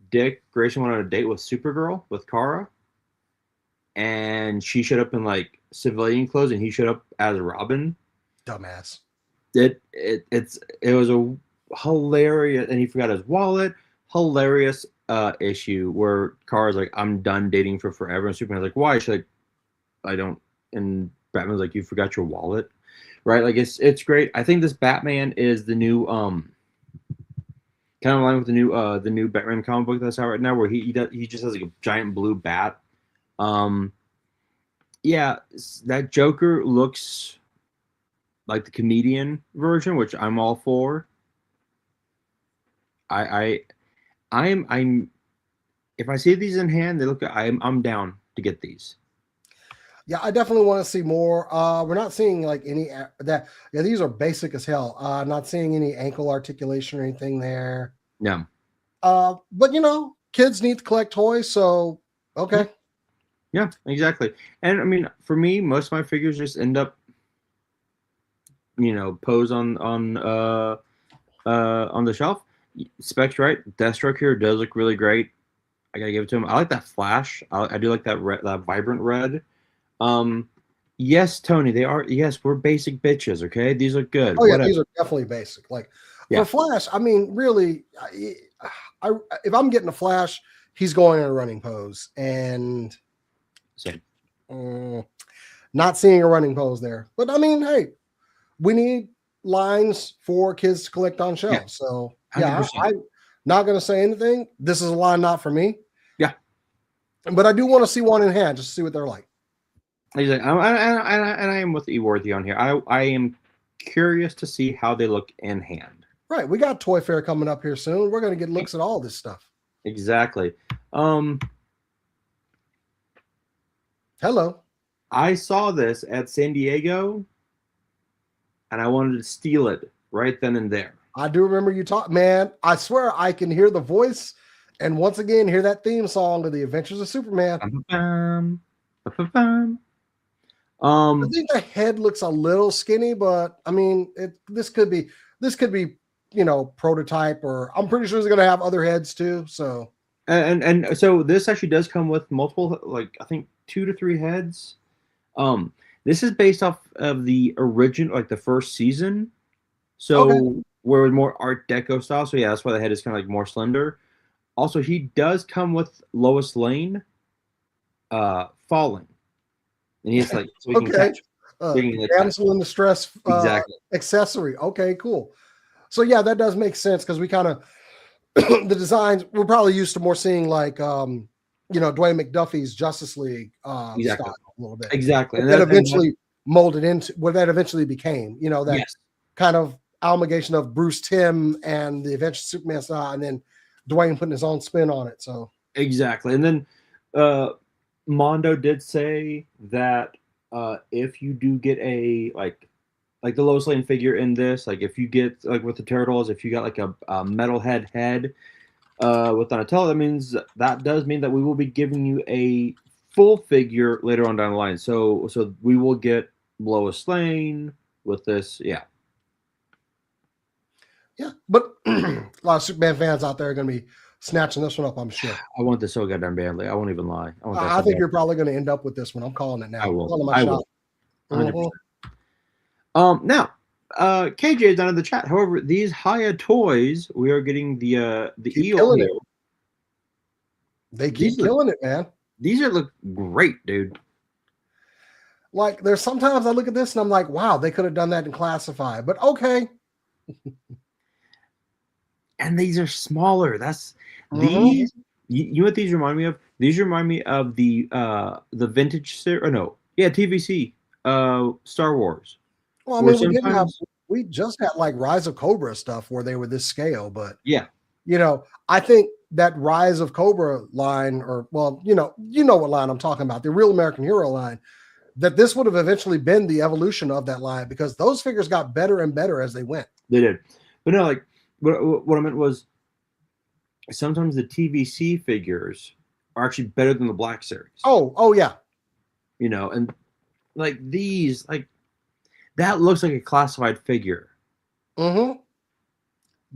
Dick Grayson went on a date with Supergirl with Kara, and she showed up in like civilian clothes, and he showed up as Robin. Dumbass. It was a hilarious, and he forgot his wallet. Hilarious issue where Kara's like, "I'm done dating for forever," and Superman's like, "Why?" She's like, "I don't," and Batman's like, "You forgot your wallet." Right, like it's great. I think this Batman is the new kind of in line with the new Batman comic book that's out right now, where he just has like a giant blue bat. Yeah, that Joker looks like the comedian version, which I'm all for. I'm if I see these in hand, they look. I'm down to get these. Yeah, I definitely want to see more. We're not seeing like any that. Yeah, these are basic as hell. Not seeing any ankle articulation or anything there. No. But you know, kids need to collect toys, so okay. Yeah, exactly. And I mean, for me, most of my figures just end up, pose on the shelf. Specs right. Deathstroke here does look really great. I gotta give it to him. I like that flash. I do like that red, that vibrant red. Yes, Tony, they are. Yes, we're basic bitches. Okay, these look good. Oh yeah, these are definitely basic. Like for Flash, I mean, really, if I'm getting a Flash, he's going in a running pose, and not seeing a running pose there. But I mean, hey, we need lines for kids to collect on shelves. Yeah. So yeah, I'm not going to say anything. This is a line not for me. Yeah, but I do want to see one in hand just to see what they're like. Exactly. And I am with Eworthy on here. I am curious to see how they look in hand. Right. We got Toy Fair coming up here soon. We're going to get looks at all this stuff. Exactly. Hello. I saw this at San Diego, and I wanted to steal it right then and there. I do remember you talk, man. I swear I can hear the voice, and once again hear that theme song of the Adventures of Superman. I think the head looks a little skinny, but I mean, this could be, prototype, or I'm pretty sure it's going to have other heads too. So, and so this actually does come with multiple, like I think 2 to 3 heads. This is based off of the original, like the first season. So where more Art Deco style. So yeah, that's why the head is kind of like more slender. Also, he does come with Lois Lane falling. And he's like, so he can catch. Damsel in distress accessory. Okay, cool. So yeah, that does make sense because we kind of the designs we're probably used to more seeing like Dwayne McDuffie's Justice League style a little bit. Exactly. And that eventually molded into what that eventually became, that kind of amalgamation of Bruce Timm and the Adventures of Superman style, and then Dwayne putting his own spin on it. So exactly. And then Mondo did say that if you do get a like the Lois Lane figure in this, like if you get like with the Turtles, if you got like a metalhead head with Donatello, that does mean that we will be giving you a full figure later on down the line. So we will get Lois Lane with this, yeah. But a lot of Superman fans out there are going to be snatching this one up, I'm sure. I want this so goddamn badly. I won't even lie. I think you're probably going to end up with this one. I'm calling it now. I will. Mm-hmm. Now, KJ is down in the chat. However, these Haya toys, we are getting the eel here. They keep killing it, man. These look great, dude. Like there's sometimes I look at this and I'm like, wow, they could have done that in Classified, but okay. And these are smaller. That's Mhm. these. You know what these remind me of? These remind me of the vintage series. Or no, yeah, TVC, Star Wars. Well, I Where mean, sometimes, we just had like Rise of Cobra stuff where they were this scale, but yeah, I think that Rise of Cobra line, or well, you know what line I'm talking about, the Real American Hero line, that this would have eventually been the evolution of that line because those figures got better and better as they went. they did. But no, like what I meant was sometimes the TVC figures are actually better than the Black Series. Oh yeah. And like these, like that looks like a classified figure, Mm-hmm.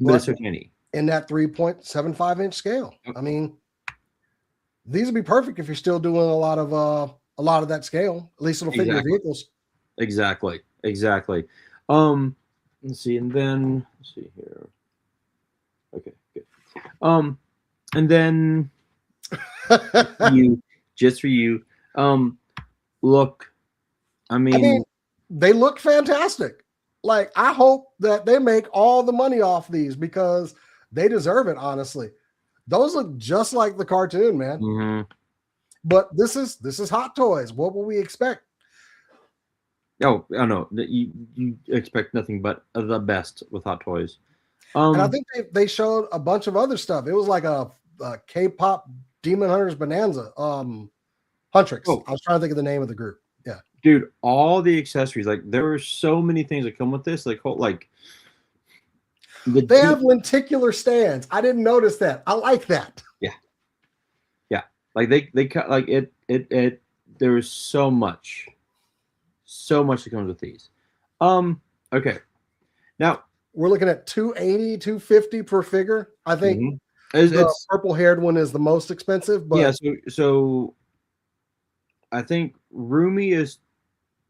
but it's But so tiny. in that 3.75-inch scale. I mean, these would be perfect if you're still doing a lot of that scale. At least it'll fit your Exactly. vehicles. Exactly. Let's see, and then let's see here. Okay, good. And then just for you. Look, I I mean, mean, they look fantastic. Like, I hope that they make all the money off these because they deserve it, honestly. Those look just like the cartoon, man. mhm. But this is Hot Toys. What will we expect? Oh, I know that you expect nothing but the best with Hot Toys. And I think they showed a bunch of other stuff. It was like a K-pop Demon Hunters Bonanza. Huntrix. Oh, I was trying to think of the name of the group. Yeah. dude, all the accessories, like there are so many things that come with this, like They have lenticular stands. I didn't notice that. I like that. yeah, like they cut like it. There is so much that comes with these. Okay, now We're looking at 280, 250 per figure. I think the purple-haired one is the most expensive, but yeah. So I think Roomy is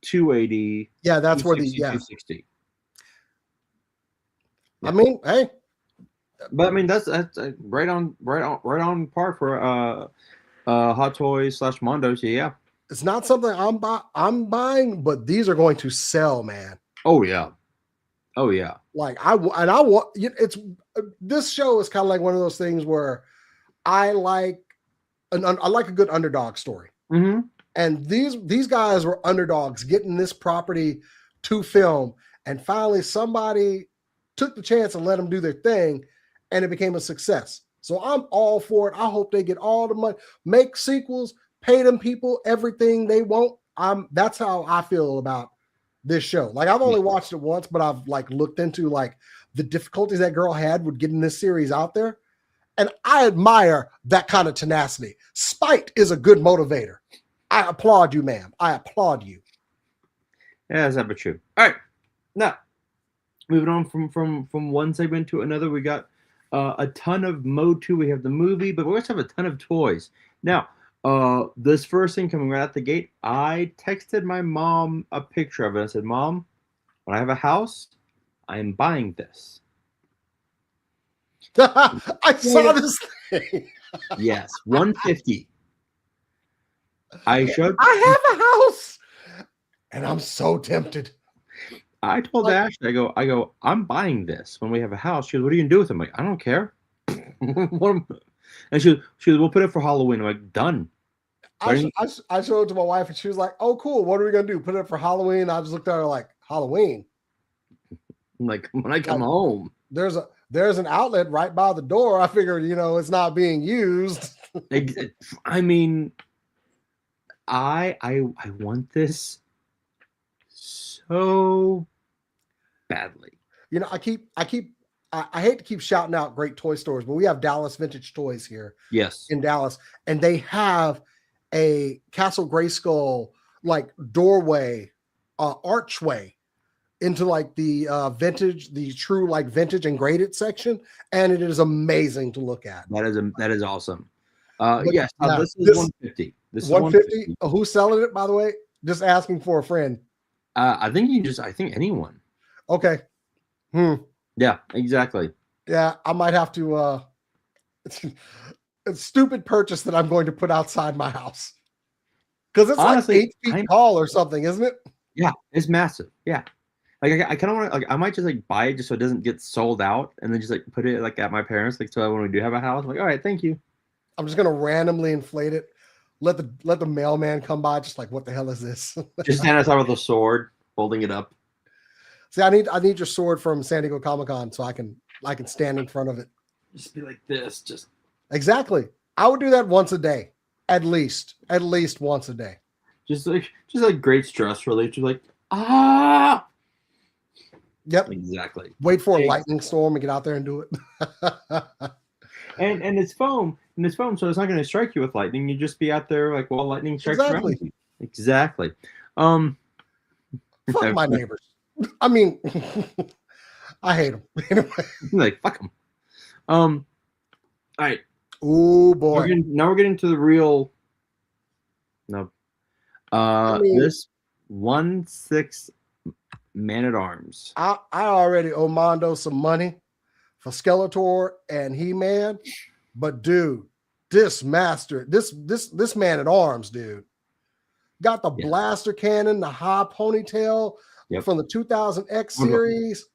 280. Yeah, that's where the 260. Yeah. I mean, hey, but I mean that's right on par for Hot Toys / Mondo. So yeah, it's not something I'm buying, but these are going to sell, man. Oh yeah. Like I want it's this show is kind of like one of those things where I like a good underdog story. Mm-hmm. And these guys were underdogs getting this property to film, and finally somebody took the chance and let them do their thing, and it became a success. So I'm all for it. I hope they get all the money, make sequels, pay them people everything they want. That's how I feel about this show. Like I've only watched it once, but I've like looked into like the difficulties that girl had with getting this series out there. And I admire that kind of tenacity. Spite is a good motivator. I applaud you, ma'am. I applaud you. Yeah, that's not true. All right. Now, moving on from one segment to another, we got a ton of MOTU. We have the movie, but we also have a ton of toys. Now, this first thing coming right out the gate, I texted my mom a picture of it. I said, Mom, when I have a house, I am buying this. I saw this thing. Yes, 150. I have a house, and I'm so tempted. I told Ashley, I go, I'm buying this when we have a house. She goes, what are you gonna do with it? I'm like, I don't care. And she goes, we'll put it for Halloween. I'm like, done. I showed it to my wife, and she was like, oh, cool. What are we gonna do? Put it for Halloween? I just looked at her like, Halloween? I'm like, when I come home. There's an outlet right by the door. I figured, it's not being used. I mean, I want this so badly. I hate to keep shouting out great toy stores, but we have Dallas Vintage Toys here. Yes. In Dallas, and they have a Castle Grayskull like doorway, archway into like the vintage, the true like vintage and graded section, and it is amazing to look at. That is awesome. Yes, this is 150. This 150. Who's selling it, by the way? Just asking for a friend. I think anyone. Okay. Yeah, exactly. Yeah, I might have to. It's a stupid purchase that I'm going to put outside my house. Because it's Honestly, like 8 feet tall or something, isn't it? Yeah, it's massive. Yeah. Like I kind of want to like I might just like buy it just so it doesn't get sold out and then just like put it like at my parents like so when we do have a house I'm like all right thank you. I'm just gonna randomly inflate it. Let the mailman come by, just like, what the hell is this? Just stand outside with a sword, holding it up. See, I need your sword from San Diego Comic-Con so I can stand in front of it. Just be like this. Just exactly. I would do that once a day, at least once a day. Just like great stress relief. Just like ah. Yep. Exactly. Wait for a lightning storm and get out there and do it. and it's foam, so it's not going to strike you with lightning. You just be out there like, well, lightning strikes around you. Exactly. Fuck my neighbors. I mean, I hate them. Anyway, like fuck them. All right. Oh boy. Now we're getting to the real. No. This 1/6 Man-at-Arms. I already owe Mondo some money for Skeletor and He-Man, but dude, this Man-at-Arms, dude, got the blaster cannon, the high ponytail from the 2000X series.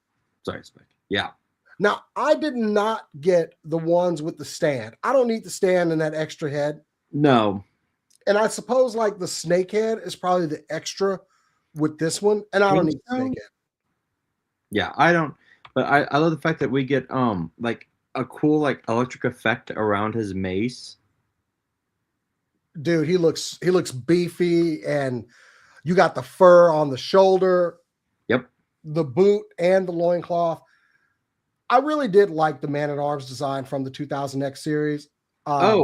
Sorry, Spec. Yeah. Now, I did not get the ones with the stand. I don't need the stand and that extra head. No. And I suppose like the snake head is probably the extra with this one, and I don't need the snake head. Yeah, I don't. But I love the fact that we get like a cool like electric effect around his mace. Dude, he looks beefy, and you got the fur on the shoulder. Yep. The boot and the loincloth. I really did like the Man-at-Arms design from the 2000X series. Yeah,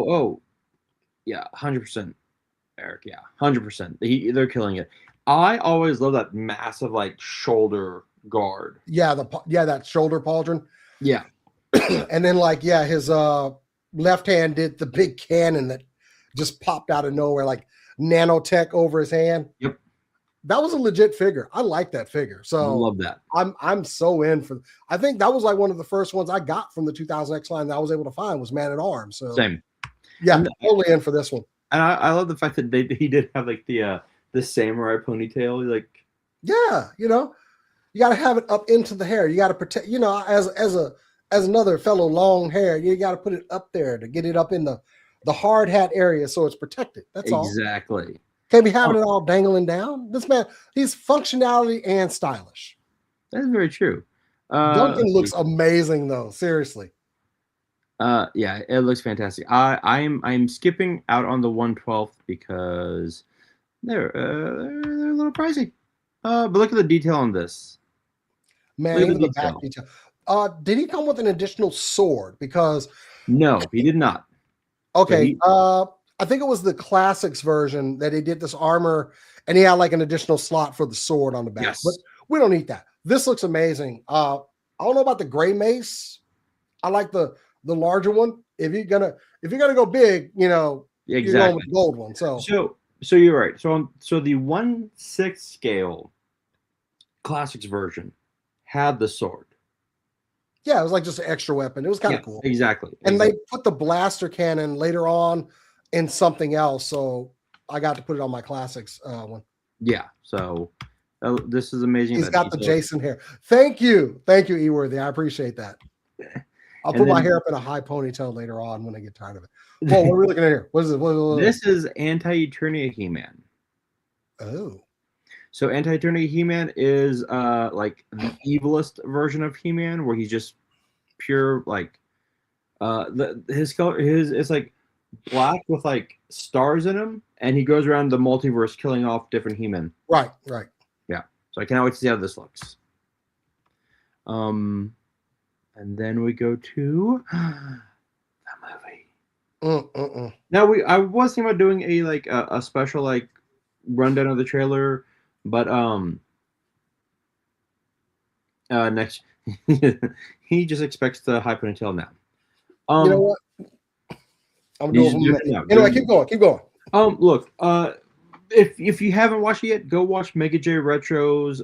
100%, Eric. Yeah, 100%. They're killing it. I always love that massive like shoulder guard. Yeah, that shoulder pauldron. Yeah. And then like his left hand did the big cannon that just popped out of nowhere, like nanotech over his hand. Yep. That was a legit figure. I like that figure. So I love that. I'm so in for. I think that was like one of the first ones I got from the 2000X line that I was able to find was Man-at-Arms. So same. Yeah, I'm totally in for this one. And I love the fact that he did have like the samurai ponytail. Like, yeah, you got to have it up into the hair. You got to protect. As another fellow long hair, you got to put it up there to get it up in the hard hat area so it's protected. That's all. Exactly. Can't be having it all dangling down. This man, he's functionality and stylish. That's very true. Duncan looks amazing though. Seriously. Yeah, it looks fantastic. I'm skipping out on the 1/12 because they're a little pricey. But look at the detail on this. Man, even the back detail. Did he come with an additional sword? Because no, he did not. Okay. I think it was the classics version that he did this armor, and he had like an additional slot for the sword on the back. Yes. But we don't need that. This looks amazing. I don't know about the gray mace. I like the larger one. If you're gonna go big, exactly. You're going with the gold one. So you're right. So the 1/6 scale classics version had the sword. Yeah, it was like just an extra weapon. It was kind of cool. Exactly. And they put the blaster cannon later on in something else, so I got to put it on my classics one. Yeah. So this is amazing. He's got the Jason hair. Thank you, E-Worthy. I appreciate that. I'll put my hair up in a high ponytail later on when I get tired of it. Well, what are we looking at here? What is it? This is Anti-Eternia He-Man. Oh. So Anti-Eternia He-Man is like the evilest version of He-Man, where he's just pure like his color it's like black with like stars in him, and he goes around the multiverse killing off different He-Men. Right. Yeah. So I cannot wait to see how this looks. And then we go to the movie. Now I was thinking about doing a special like rundown of the trailer, but next he just expects the high ponytail now. You know what? I'm doing anyway. Keep going. Look, if you haven't watched it yet, go watch Mega J Retro's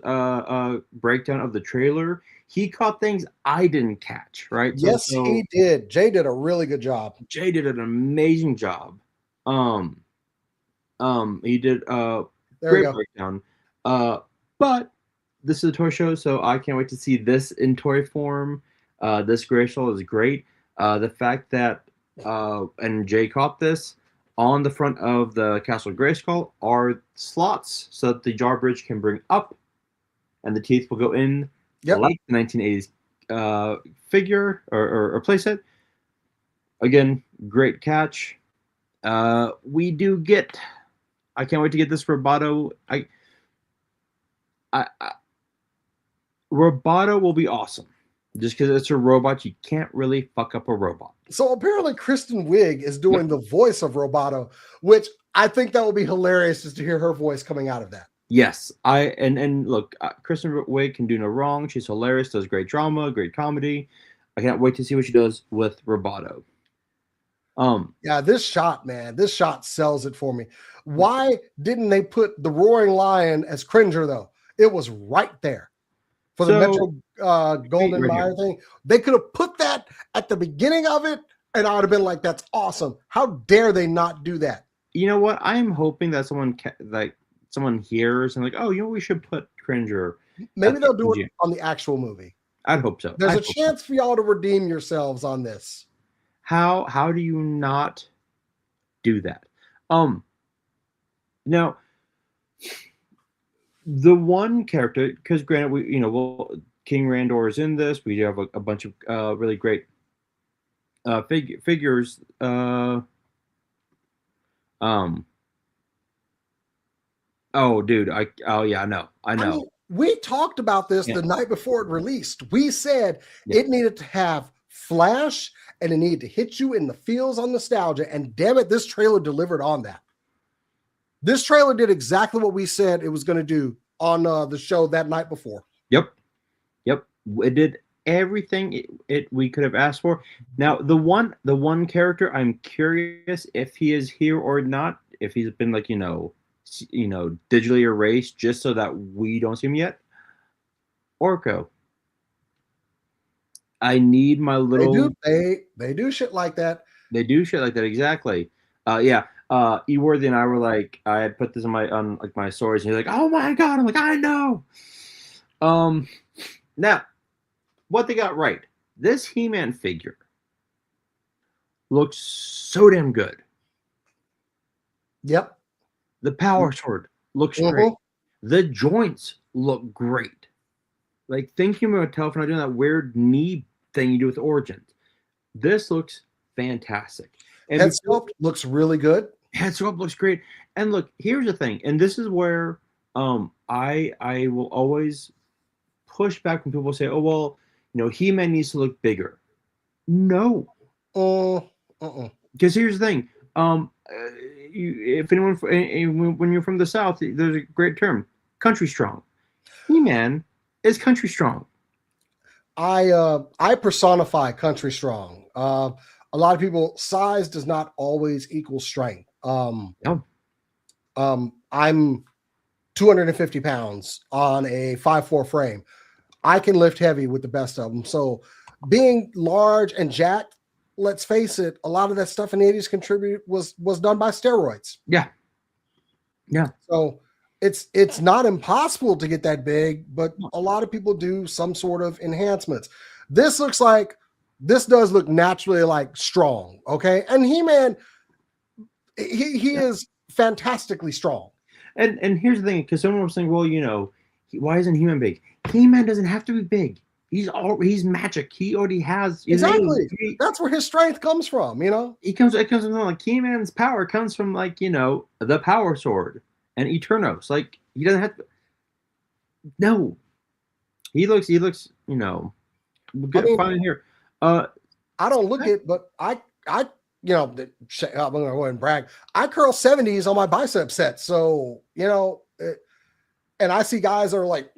breakdown of the trailer. He caught things I didn't catch, right? Yes, he did. Jay did a really good job. Jay did an amazing job. He did There we great go. breakdown. But this is a toy show, so I can't wait to see this in toy form. This Grayskull is great. The fact that and Jay caught this on the front of the Castle Grayskull are slots so that the drawbridge can bring up, and the teeth will go in, Yep. like the 1980s figure or playset. Again, great catch. We do get. I can't wait to get this Roboto. Roboto will be awesome. Just because it's a robot, you can't really fuck up a robot. So apparently Kristen Wiig is doing the voice of Roboto, which I think that will be hilarious just to hear her voice coming out of that. Yes, and look, Kristen Wiig can do no wrong. She's hilarious, does great drama, great comedy. I can't wait to see what she does with Roboto. Yeah, this shot, man, this shot sells it for me. Why didn't they put the roaring lion as Cringer though? It was right there for the Metro Golden Mayer thing. They could have put that at the beginning of it, and I would have been like, "That's awesome." How dare they not do that? You know what? I'm hoping that someone hears and like, oh, you know, we should put Cringer. Maybe they'll do it on the actual movie. I'd hope so. There's a chance for y'all to redeem yourselves on this. How do you not do that? Now the one character, because granted, King Randor is in this. We do have a bunch of really great figures. Oh, dude, I know. I mean, we talked about this the night before it released. We said it needed to have flash and it needed to hit you in the feels on nostalgia. And damn it, this trailer delivered on that. This trailer did exactly what we said it was going to do on the show that night before. Yep. It did everything we could have asked for. Now, the one character, I'm curious if he is here or not. If he's been like digitally erased just so that we don't see him yet. Orko. I need my little. They do shit like that. They do shit like that, exactly. Eworthy and I were like, I had put this on my stories, and he's like, "Oh my god!" I'm like, "I know." Now, what they got right? This He-Man figure looks so damn good. Yep. The power sword looks great. The joints look great. Like, thank you, Mattel, for not doing that weird knee thing you do with Origins. This looks fantastic. And head sculpt looks really good. Head sculpt looks great. And look, here's the thing, and this is where I will always push back when people say, "Oh well, He-Man needs to look bigger." No. Because here's the thing. If anyone, when you're from the South, there's a great term, country strong. He-Man is country strong. I personify country strong. A lot of people, size does not always equal strength. No. I'm 250 pounds on a 5'4" frame. I can lift heavy with the best of them. So being large and jacked, let's face it, a lot of that stuff in the 80s was done by steroids. Yeah. So it's not impossible to get that big, but a lot of people do some sort of enhancements. This does look naturally like strong, okay? And He-Man, he is fantastically strong. And here's the thing, because someone was saying, well, why isn't He-Man big? He-Man doesn't have to be big. He's magic. He already has exactly. That's where his strength comes from. It comes from like He-Man's power comes from the power sword and Eternos. Like he doesn't have to. No, he looks good. Fine here. I don't look it, but I'm gonna go ahead and brag. I curl 70s on my bicep set, so and I see guys that are like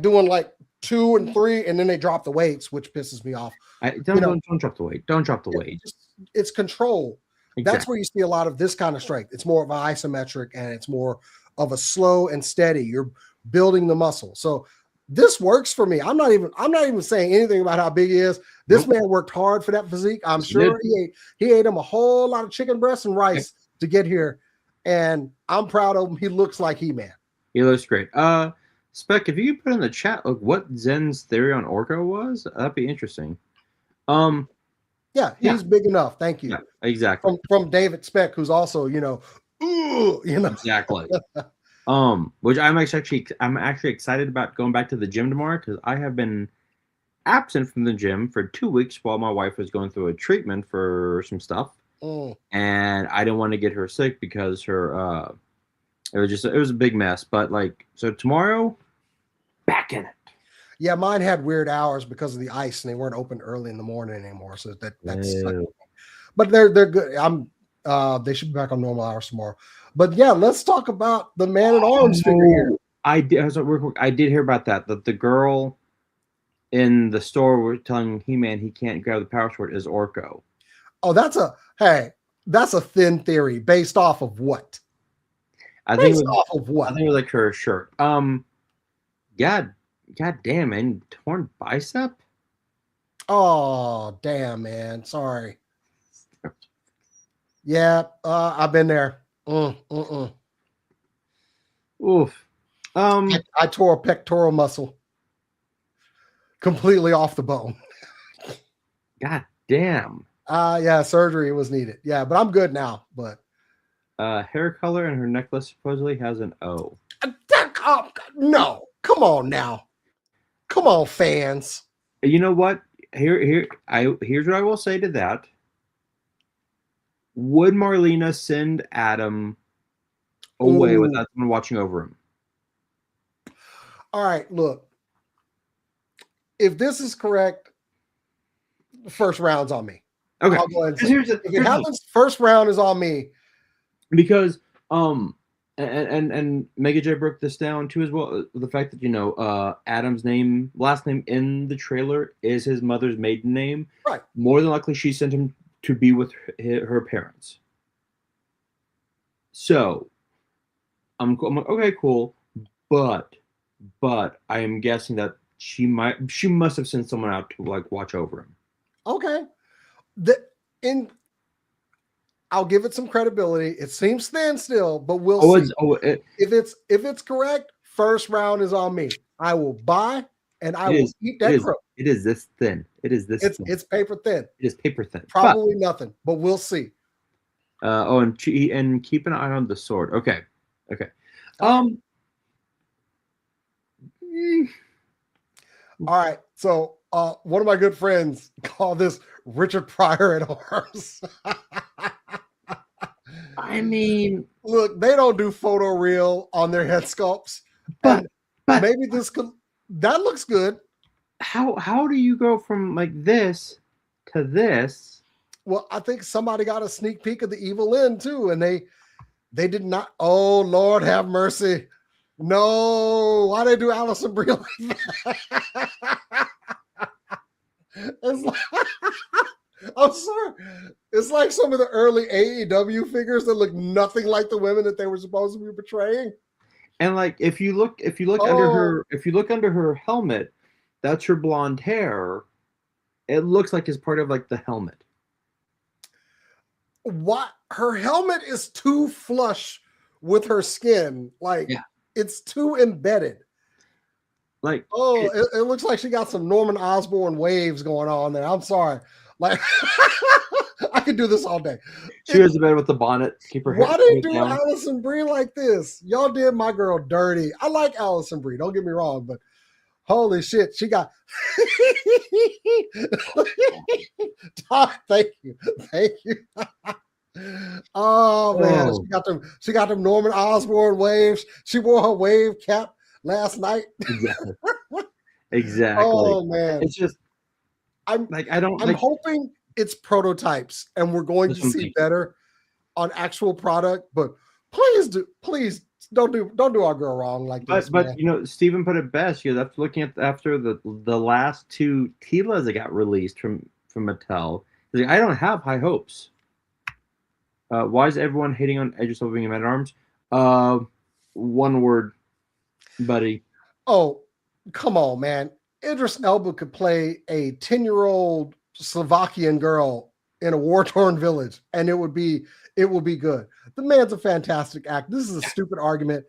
doing like 2 and 3, and then they drop the weights, which pisses me off. Don't drop the weight. Don't drop the weight. It's control. Exactly. That's where you see a lot of this kind of strength. It's more of an isometric, and it's more of a slow and steady. You're building the muscle. So this works for me. I'm not even saying anything about how big he is. This man worked hard for that physique. I'm sure he ate him a whole lot of chicken breast and rice to get here. and I'm proud of him. He looks like He-Man. He looks great. Spec, if you could put in the chat like what Zen's theory on Orko was, that'd be interesting. Yeah, he's big enough. Thank you. Yeah, exactly. From David Speck, who's also, Exactly. Which I'm actually excited about going back to the gym tomorrow because I have been absent from the gym for 2 weeks while my wife was going through a treatment for some stuff, and I didn't want to get her sick because her it was a big mess. But so tomorrow, back in it. Yeah, mine had weird hours because of the ice, and they weren't open early in the morning anymore. So that's. But they're good. They should be back on normal hours tomorrow. But yeah, let's talk about the Man-at-Arms figure here. I did hear about that. That the girl in the store was telling He-Man he can't grab the power sword is Orko. Oh, that's a thin theory based off of what? I think it was like her shirt. God damn, man, torn bicep. Oh, damn, man. Sorry. Yeah, I've been there. Oof. I tore a pectoral muscle completely off the bone. God damn. Yeah, surgery was needed. Yeah, but I'm good now. But hair color and her necklace supposedly has an O. No, come on now. Come on, fans. You know what? Here's what I will say to that. Would Marlena send Adam away without someone watching over him? All right, look. If this is correct, the first round's on me. Okay. I'll go ahead and say, if it happens, first round is on me. Because and Mega J broke this down too as well. The fact that Adam's last name in the trailer is his mother's maiden name. Right. More than likely, she sent him to be with her parents. So, I'm like, okay, cool, but I am guessing that she must have sent someone out to watch over him. Okay. I'll give it some credibility. It seems thin still, but we'll see. If it's correct, first round is on me. I will buy and I will eat that crow. It is this thin. It's paper thin. It is paper thin. Probably nothing, but we'll see. And keep an eye on the sword. Okay. All right. So one of my good friends called this Richard Pryor at arms. I mean, look, they don't do photoreal on their head sculpts, but maybe that looks good. How do you go from this to this? Well, I think somebody got a sneak peek of the evil end too, and they did not. Oh, Lord have mercy! No, why they do Allison Brie like that? It's like, I'm sorry. It's like some of the early AEW figures that look nothing like the women that they were supposed to be portraying. And if you look under her helmet, that's her blonde hair. It looks like it's part of the helmet. What? Her helmet is too flush with her skin. It's too embedded. It looks like she got some Norman Osborn waves going on there. I'm sorry. I could do this all day. She was in bed with the bonnet. Keep her head. Why they do Allison Brie like this? Y'all did my girl dirty. I like Allison Brie. Don't get me wrong, but holy shit, she got. Thank you. Oh man, she got them Norman Osborn waves. She wore her wave cap last night. Exactly. Oh man, it's just I'm hoping it's prototypes and we're going to see better on actual product. But please don't do our girl wrong like this. But Steven put it best. That's looking after the last two Tilas that got released from Mattel. He's like, I don't have high hopes. Why is everyone hating on Idris Elba being in Man-at-Arms? One word, buddy. Oh, come on, man. Idris Elba could play a 10-year-old Slovakian girl in a war-torn village, and it would be good. The man's a fantastic actor. This is a stupid argument.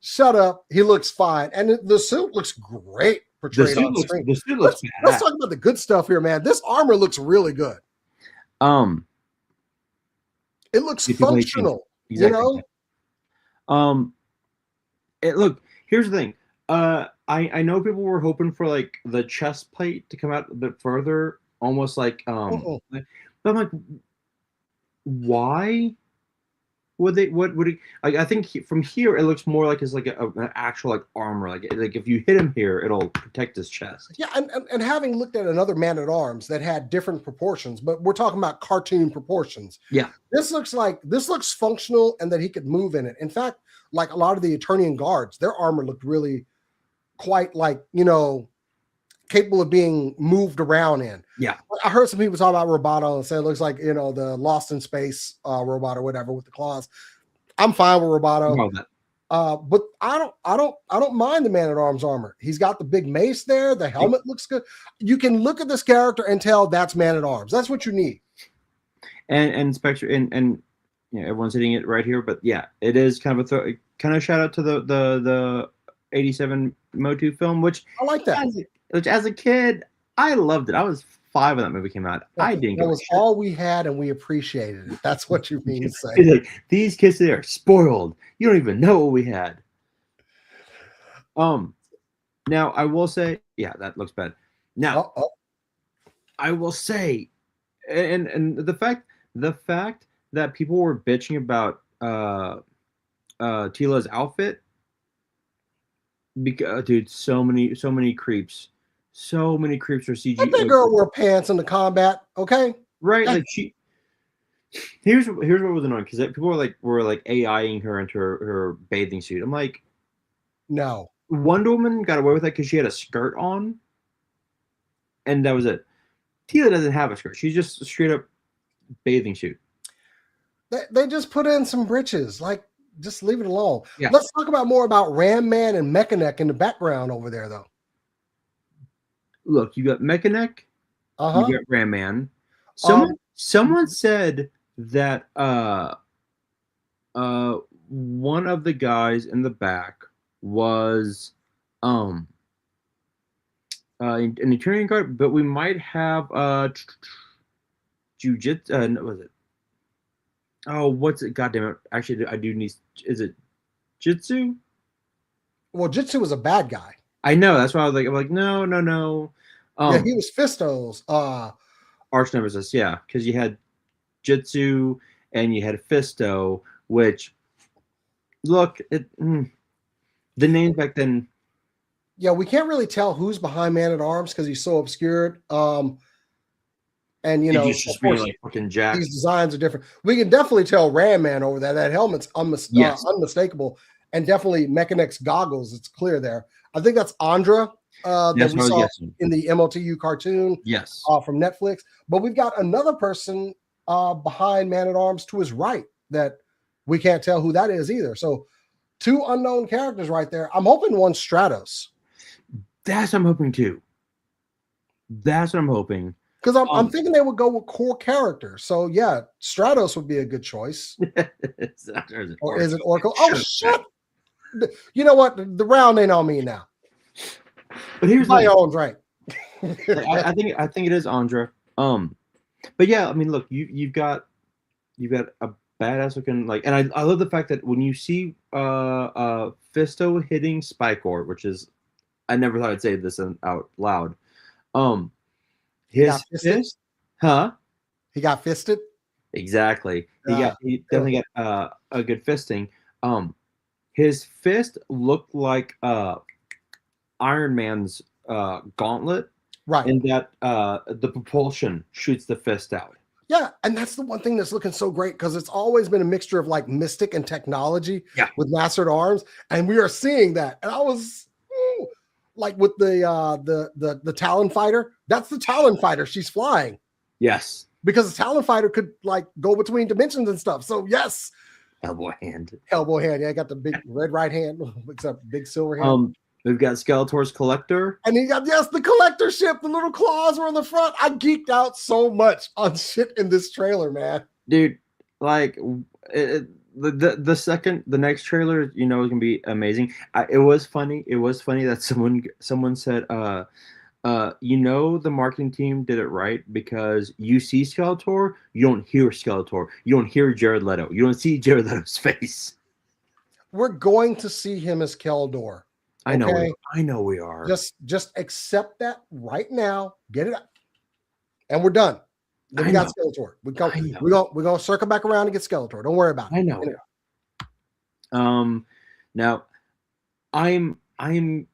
Shut up. He looks fine. And the suit looks great portrayed on screen. The suit looks let's talk about the good stuff here, man. This armor looks really good. It looks functional. Exactly. Look, here's the thing. I know people were hoping for like the chest plate to come out a bit further, almost like but I'm like, why would they? What would it? Like, I think from here it looks more like it's like an actual like armor. Like if you hit him here, it'll protect his chest. Yeah, and having looked at another Man-at-Arms that had different proportions, but we're talking about cartoon proportions. Yeah, this looks functional and that he could move in it. In fact, like a lot of the Eternian guards, their armor looked really quite like, capable of being moved around in. Yeah. I heard some people talk about Roboto and say it looks like, the Lost in Space robot or whatever with the claws. I'm fine with Roboto. But I don't mind the Man-at-Arms armor. He's got the big mace there. The helmet looks good. You can look at this character and tell that's Man-at-Arms. That's what you need. And Spectre and everyone's hitting it right here, but yeah, it is kind of a shout out to the 87 MOTU film, which I like that. As a kid, I loved it. I was 5 when that movie came out. I didn't. That was all we had, and we appreciated it. That's what you mean to say. Like, these kids today are spoiled. You don't even know what we had. Now I will say, yeah, that looks bad. Now, I will say, and the fact that people were bitching about Tila's outfit, because dude, so many creeps. So many creeps are CG. Let that girl wear pants in the combat, okay? Right, like Here's what was annoying, because people were like AIing her into her bathing suit. I'm like, no. Wonder Woman got away with that because she had a skirt on, and that was it. Tila doesn't have a skirt. She's just a straight up bathing suit. They just put in some breeches. Like, just leave it alone. Yeah. Let's talk more about Ram Man and Mechaneck in the background over there, though. Look, you got Mechaneck, you got Ram Man. Someone said that one of the guys in the back was an Eternian guard, but we might have Jujitsu. Was it? Oh, what's it? God damn it! Actually, I do need. Is it Jitsu? Well, Jitsu was a bad guy. I know. That's why I was like, no. Yeah, he was Fisto's arch nemesis. Yeah, because you had Jitsu and you had Fisto, which look the names back then. Yeah, we can't really tell who's behind Man-at-Arms because he's so obscured. And he's just really like fucking jacked. These designs are different. We can definitely tell Ram Man over there. That helmet's unmistakable, and definitely Mechaneck's goggles. It's clear there. I think that's Andra that we saw in the MOTU cartoon. Yes, from Netflix. But we've got another person behind Man-at-Arms to his right that we can't tell who that is either. So 2 unknown characters right there. I'm hoping one's Stratos. That's what I'm hoping too. That's what I'm hoping. Because I'm thinking they would go with core characters. So, yeah, Stratos would be a good choice. Or is it Oracle? Oh, shit. You know what? The round ain't on me now. But here's my own right. I think it is Andra. But yeah, I mean, look, you've got a badass looking, like, and I love the fact that when you see Fisto hitting Spikor, which is, I never thought I'd say this out loud. His fist, huh? He got fisted. Exactly. He definitely got a good fisting. His fist looked like Iron Man's gauntlet, right? And that the propulsion shoots the fist out. Yeah, and that's the one thing that's looking so great because it's always been a mixture of like mystic and technology with mastered arms, and we are seeing that. And I was like with the Talon fighter. That's the Talon fighter. She's flying. Yes, because the Talon fighter could like go between dimensions and stuff. So yes, Hellboy hand. Yeah, I got the big red right hand, except big silver hand. We've got Skeletor's Collector. And he got, the Collector ship. The little claws were on the front. I geeked out so much on shit in this trailer, man. Dude, like, the next trailer, you know, is gonna be amazing. It was funny. It was funny that someone said, you know, the marketing team did it right because you see Skeletor, you don't hear Skeletor, you don't hear Jared Leto, you don't see Jared Leto's face. We're going to see him as Keldor. I know we are. I know we are. Just accept that right now. Get it up, and we're done. Then we got Skeletor. We're gonna circle back around and get Skeletor. Don't worry about it. I know. Anyway. Now, I'm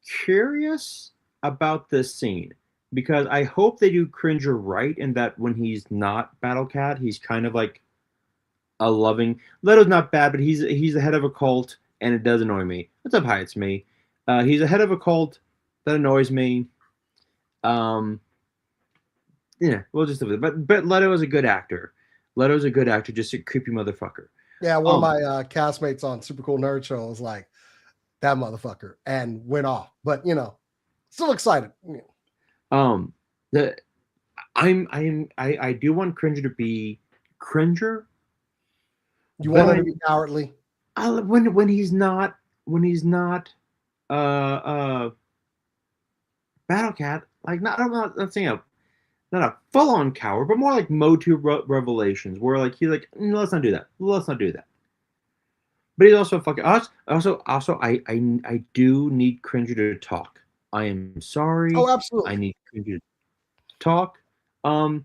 curious about this scene because I hope they do Cringer right in that when he's not Battle Cat, he's kind of like a loving. Leto's not bad, but he's the head of a cult, and it does annoy me. What's up? Hi, it's me. He's a head of a cult that annoys me. Yeah, we'll just live with it. But Leto is a good actor. Leto's a good actor, just a creepy motherfucker. Yeah, one of my castmates on Super Cool Nerd Show was like, that motherfucker, and went off. But you know, still excited. I do want Cringer to be Cringer. You want him to be cowardly? When he's not Battle Cat, like I'm not saying not a full-on coward, but more like MOTU Revelations, where like he's like, no, let's not do that. Let's not do that. But he's also fucking us. Also, I do need Cringer to talk. I am sorry. Oh, absolutely. I need Cringer to talk. And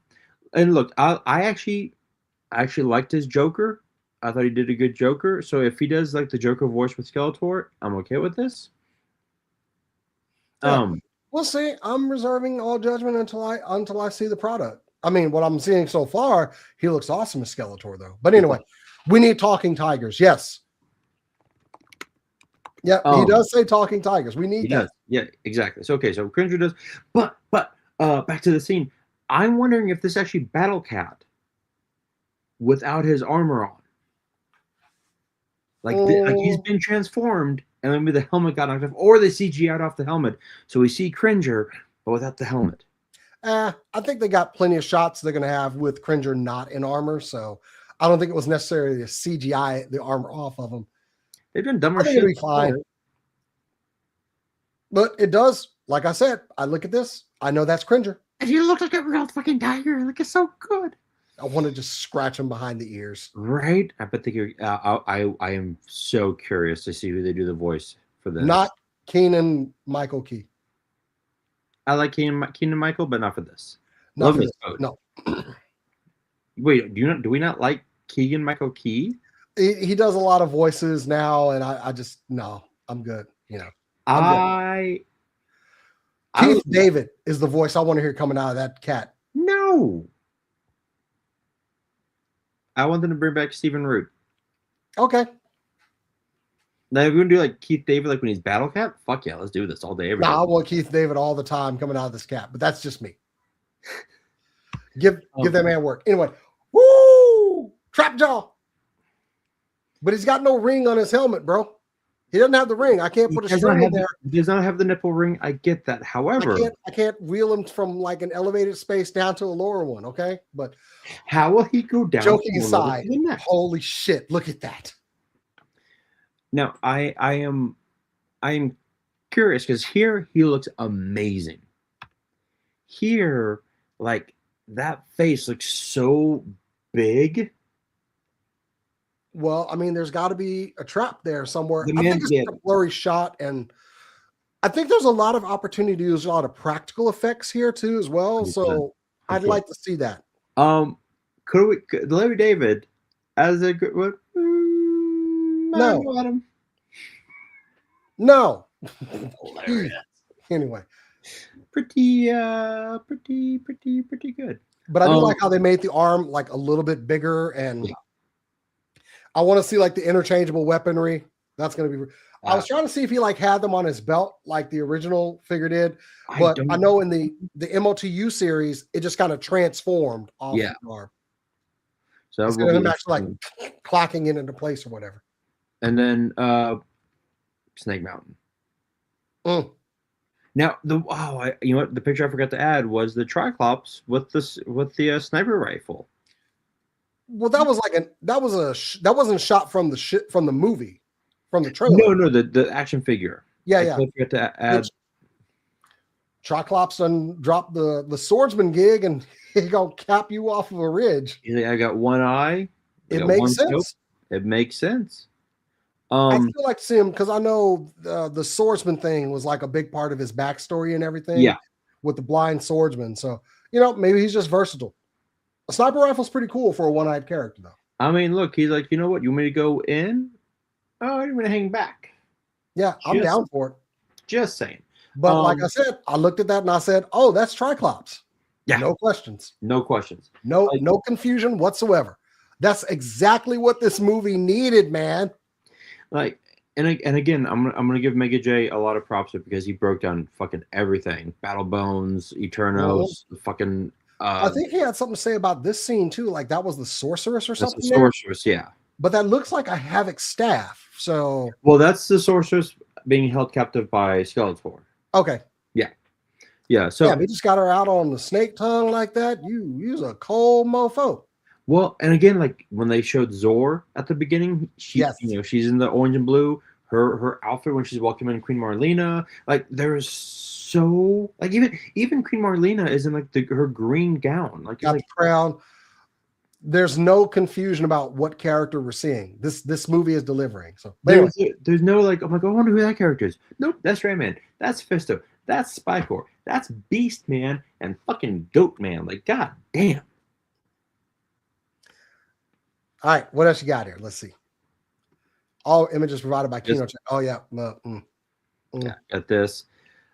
look, I actually liked his Joker. I thought he did a good Joker. So if he does like the Joker voice with Skeletor, I'm okay with this. Yeah. We'll see. I'm reserving all judgment until I see the product. I mean, what I'm seeing so far, he looks awesome as Skeletor, though. But anyway, we need talking tigers. Yes. Yeah, he does say talking tigers. We need that. Does. Yeah, exactly. So okay, so Cringer does. But back to the scene. I'm wondering if this is actually Battle Cat without his armor on. Like he's been transformed, and maybe the helmet got knocked off, or they CGI'd off the helmet, so we see Cringer, but without the helmet. I think they got plenty of shots they're going to have with Cringer not in armor, so I don't think it was necessarily a CGI the armor off of him. They've done dumber shit. It'll be fine. But it does, like I said, I look at this, I know that's Cringer. And he looks like a real fucking tiger. Like, it's so good. I want to just scratch him behind the ears. Right? I bet I am so curious to see who they do the voice for this. Not Keegan Michael Key. I like Keegan Michael, but not for this. Not for this. No. Wait, do we not like Keegan Michael Key? He does a lot of voices now, and I just no, I'm good. You know, Keith David is the voice I want to hear coming out of that cat. No. I want them to bring back Stephen Root. Okay. Now, if we're going to do like Keith David, like when he's Battle Cat, fuck yeah, let's do this all day, every day. I want Keith David all the time coming out of this cat, but that's just me. Give that man work. Anyway, woo! Trap jaw. But he's got no ring on his helmet, bro. He doesn't have the ring. I can't put a string in there. He does not have the nipple ring. I get that. However, I can't wheel him from like an elevated space down to a lower one. Okay, but how will he go down? Joking aside, holy shit! Look at that. Now I am curious because here he looks amazing. Here, like that face looks so big. Well, I mean, there's got to be a trap there somewhere. I think it's a blurry shot, and I think there's a lot of opportunity to use a lot of practical effects here too, as well. So I'd like to see that. Could Larry David as a good what? No. Anyway, pretty good. But I do like how they made the arm like a little bit bigger and. Yeah. I want to see like the interchangeable weaponry. That's going to be. I was trying to see if he like had them on his belt like the original figure did, but I know in the MOTU series it just kind of transformed off the arm. So instead of him actually like clocking it into place or whatever. And then Snake Mountain. Now you know what? The picture I forgot to add was the Triclops with the sniper rifle. Well, that was like that wasn't shot from the movie, from the trailer. No, the action figure. Yeah, I yeah. forgot to add. Triclops done dropped the swordsman gig, and he gonna cap you off of a ridge. I got one eye. It makes sense. Scope. It makes sense. I still like to see him because I know the swordsman thing was like a big part of his backstory and everything. Yeah, with the blind swordsman. So maybe he's just versatile. A sniper rifle's pretty cool for a one-eyed character, though. I mean, look, he's like, you know what? You want me to go in? Oh, I'm going to hang back. Yeah, I'm down for it. Just saying. But like I said, I looked at that and I said, "Oh, that's Triclops." Yeah, no questions. No questions. No confusion whatsoever. That's exactly what this movie needed, man. Like, and again, I'm gonna give Mega J a lot of props because he broke down fucking everything. Battle Bones, Eternos, fucking. I think he had something to say about this scene too. Like that was the sorceress or something. The sorceress, yeah. But that looks like a Havoc staff. So. Well, that's the sorceress being held captive by Skeletor. Okay. Yeah. So. Yeah, we just got her out on the snake tongue like that. You's a cold mofo. Well, and again, like when they showed Zor at the beginning, she's in the orange and blue. Her outfit when she's welcoming Queen Marlena, like there's so like even Queen Marlena is in like her green gown, like got the crown. There's no confusion about what character we're seeing. This movie is delivering. So there's no like, I'm like, I wonder who that character is. Nope, that's Rayman. That's Fisto. That's Spycore. That's Beast Man and fucking Goat Man. Like, god damn. All right, what else you got here? Let's see. All images provided by Kino. Oh yeah. Yeah, got this.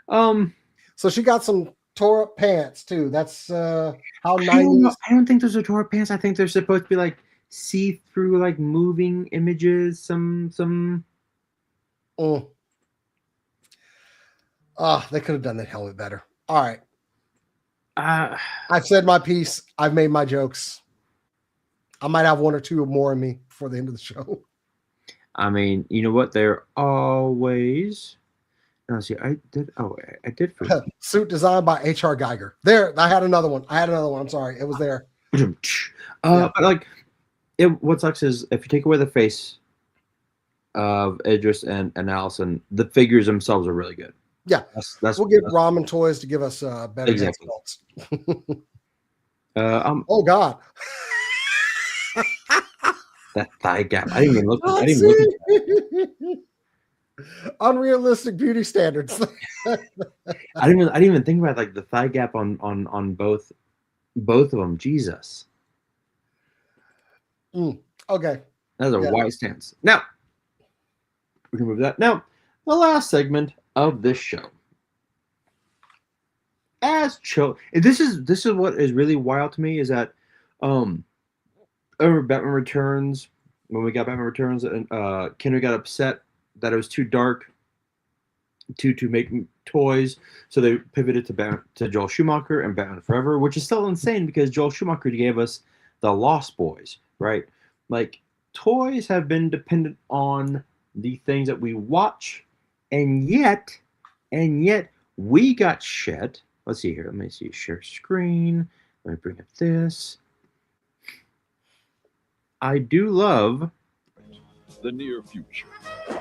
So she got some tore up pants too. That's how 90s. I don't think those are tore up pants. I think they're supposed to be like see-through, like moving images. Some. They could have done that helmet better. All right. I've said my piece. I've made my jokes. I might have one or two more in me before the end of the show. I mean, you know what? They're always. No, see, I did. For suit designed by H.R. Geiger. There, I had another one. I'm sorry, it was there. But like, what sucks is if you take away the face of Idris and Allison, the figures themselves are really good. Yeah, we'll get Ramen Toys to give us better results. Oh God. That thigh gap. I didn't even look. I didn't look at that. Unrealistic beauty standards. I didn't even think about like the thigh gap on both of them. Jesus. Okay. That's a wise stance. Now we can move that. Now the last segment of this show. This is what is really wild to me is that over Batman Returns, when we got Batman Returns, and Kenner got upset that it was too dark to make toys, so they pivoted to Joel Schumacher and Batman Forever, which is still insane because Joel Schumacher gave us the Lost Boys, right? Like toys have been dependent on the things that we watch, and yet we got shit. Let's see here. Let me see. Share screen. Let me bring up this. I do love the near future.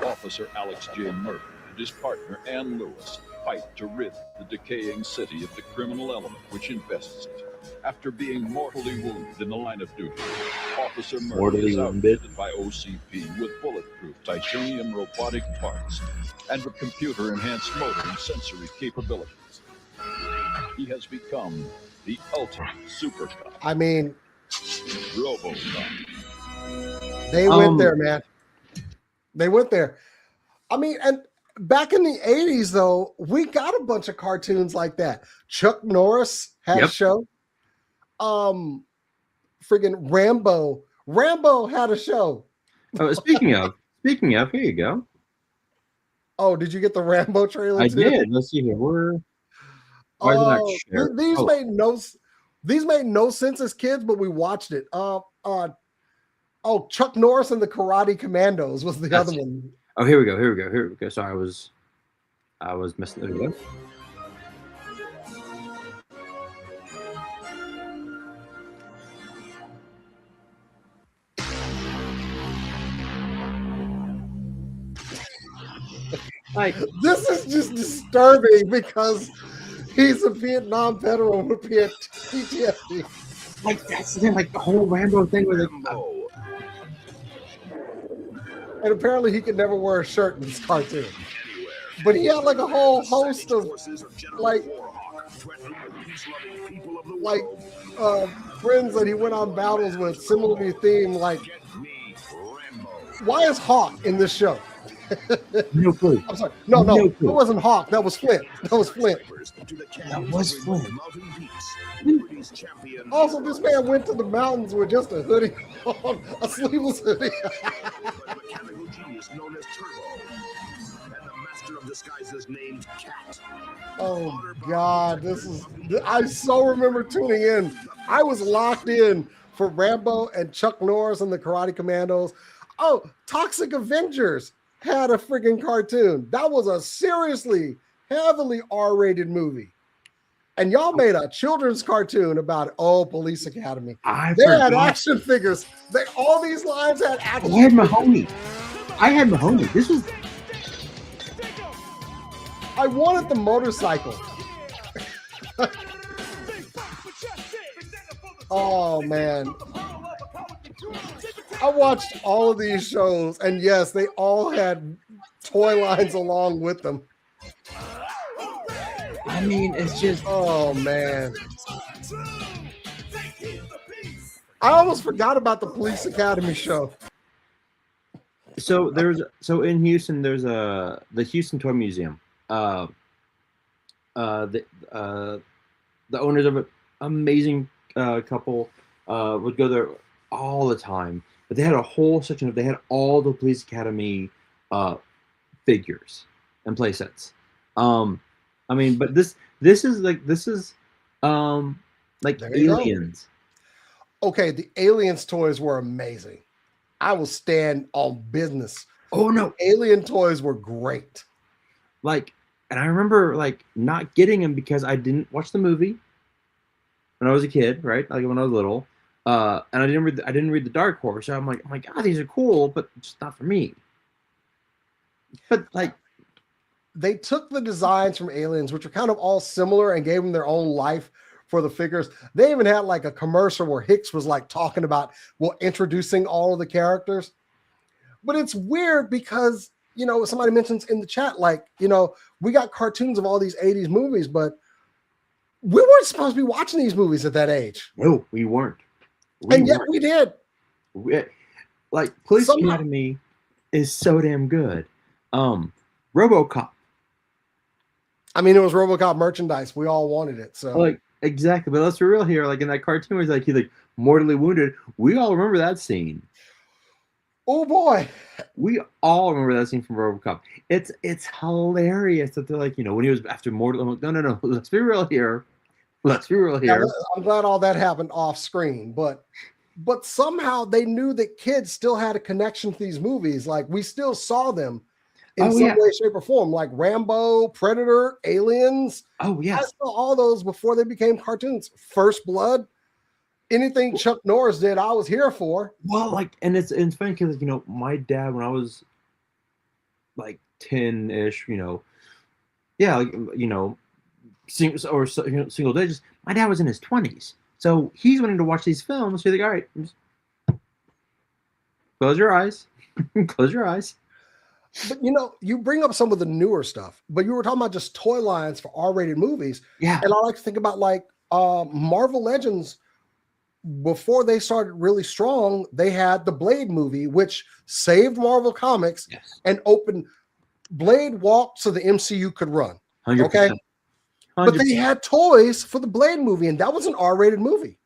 Officer Alex J. Murphy and his partner Ann Lewis fight to rid the decaying city of the criminal element which infests it. After being mortally wounded in the line of duty, Officer Murphy is outfitted by OCP with bulletproof titanium robotic parts and with computer-enhanced motor and sensory capabilities. He has become the ultimate super cop. I mean, RoboCop. They went there, man. They went there. I mean, and back in the 80s, though, we got a bunch of cartoons like that. Chuck Norris had a show. Friggin' Rambo. Rambo had a show. Oh, speaking of, here you go. Oh, did you get the Rambo trailer? I did. Let's see here. These made no sense as kids, but we watched it. Chuck Norris and the Karate Commandos was the other one. Oh, here we go. Sorry, I was missing it again. Like, This is just disturbing because he's a Vietnam veteran with PTSD. like that's the thing, like the whole Rambo thing with Rambo. And apparently he could never wear a shirt in this cartoon. But he had like a whole host of like friends that he went on battles with, similarly themed. Like, why is Hawk in this show? no clue. I'm sorry. No, clue. it wasn't Hawk. That was Flint. That was Flint. Also, this man went to the mountains with just a hoodie on, a sleeveless hoodie. Oh God, I so remember tuning in. I was locked in for Rambo and Chuck Norris and the Karate Commandos. Oh, Toxic Avengers had a freaking cartoon. That was a seriously heavily R-rated movie. And y'all made a children's cartoon about it. Oh, Police Academy. They had action figures. All these lines had action figures. I had Mahoney. This was... I wanted the motorcycle. Oh, man. I watched all of these shows, and yes, they all had toy lines along with them. I mean, it's just... Oh, man. I almost forgot about the Police Academy show. So in Houston, there's the Houston Toy Museum. The owners of it, amazing couple, would go there all the time. But they had a whole section they had all the Police Academy figures and play sets. I mean, but this is like Aliens. Okay, the Aliens toys were amazing. I will stand on business. Oh no, Alien toys were great. Like, and I remember like not getting them because I didn't watch the movie when I was a kid, right? Like when I was little, and I didn't read the Dark Horse. So I'm like, these are cool, but just not for me. But like, they took the designs from Aliens, which are kind of all similar, and gave them their own life for the figures. They even had like a commercial where Hicks was like talking about, introducing all of the characters. But it's weird because, somebody mentions in the chat, like, we got cartoons of all these 80s movies, but we weren't supposed to be watching these movies at that age. No, we weren't. Yet we did. Police Academy is so damn good. RoboCop. I mean, it was RoboCop merchandise. We all wanted it. So exactly, but let's be real here. Like in that cartoon, where he's like mortally wounded. We all remember that scene. Oh boy, we all remember that scene from RoboCop. It's hilarious that they're like, when he was after mortal. I'm like, no. Let's be real here. Yeah, I'm glad all that happened off screen, but somehow they knew that kids still had a connection to these movies. Like we still saw them in some way, shape, or form, like Rambo, Predator, Aliens. Oh yeah, I saw all those before they became cartoons. First Blood, anything Chuck Norris did, I was here for. Well, and it's funny because my dad, when I was like 10-ish, single digits. My dad was in his 20s, so he's wanting to watch these films. So you're like, all right, close your eyes, close your eyes. But you bring up some of the newer stuff, but you were talking about just toy lines for R-rated movies. Yeah. And I like to think about Marvel Legends. Before they started really strong, they had the Blade movie, which saved Marvel Comics and opened. Blade walked so the MCU could run. 100%. Okay. 100%. But they had toys for the Blade movie, and that was an R-rated movie.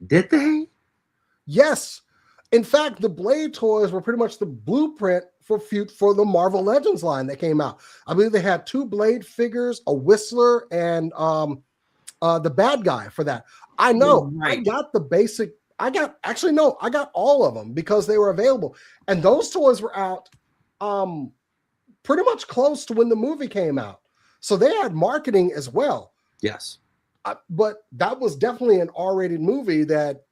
Did they? Yes. In fact, the Blade toys were pretty much the blueprint for the Marvel Legends line that came out. I believe they had 2 Blade figures, a Whistler, and the bad guy for that. I know. Right. I got the basic. I got all of them because they were available. And those toys were out pretty much close to when the movie came out. So they had marketing as well. Yes. But that was definitely an R-rated movie that,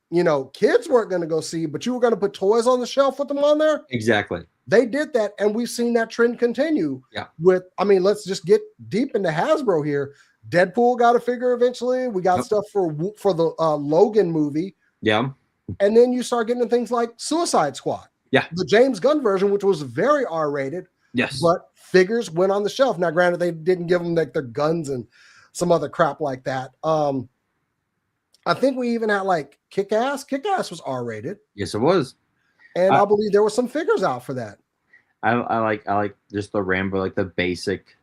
kids weren't going to go see, but you were going to put toys on the shelf with them on there? Exactly. They did that, and we've seen that trend continue. Yeah. Let's just get deep into Hasbro here. Deadpool got a figure eventually. We got stuff for the Logan movie. Yeah. And then you start getting into things like Suicide Squad. Yeah. The James Gunn version, which was very R-rated. Yes. But figures went on the shelf. Now, granted, they didn't give them like their guns and some other crap like that. I think we even had like Kick-Ass. Kick-Ass was R-rated. Yes, it was. And I believe there were some figures out for that. I like just the Rambo, like the basic.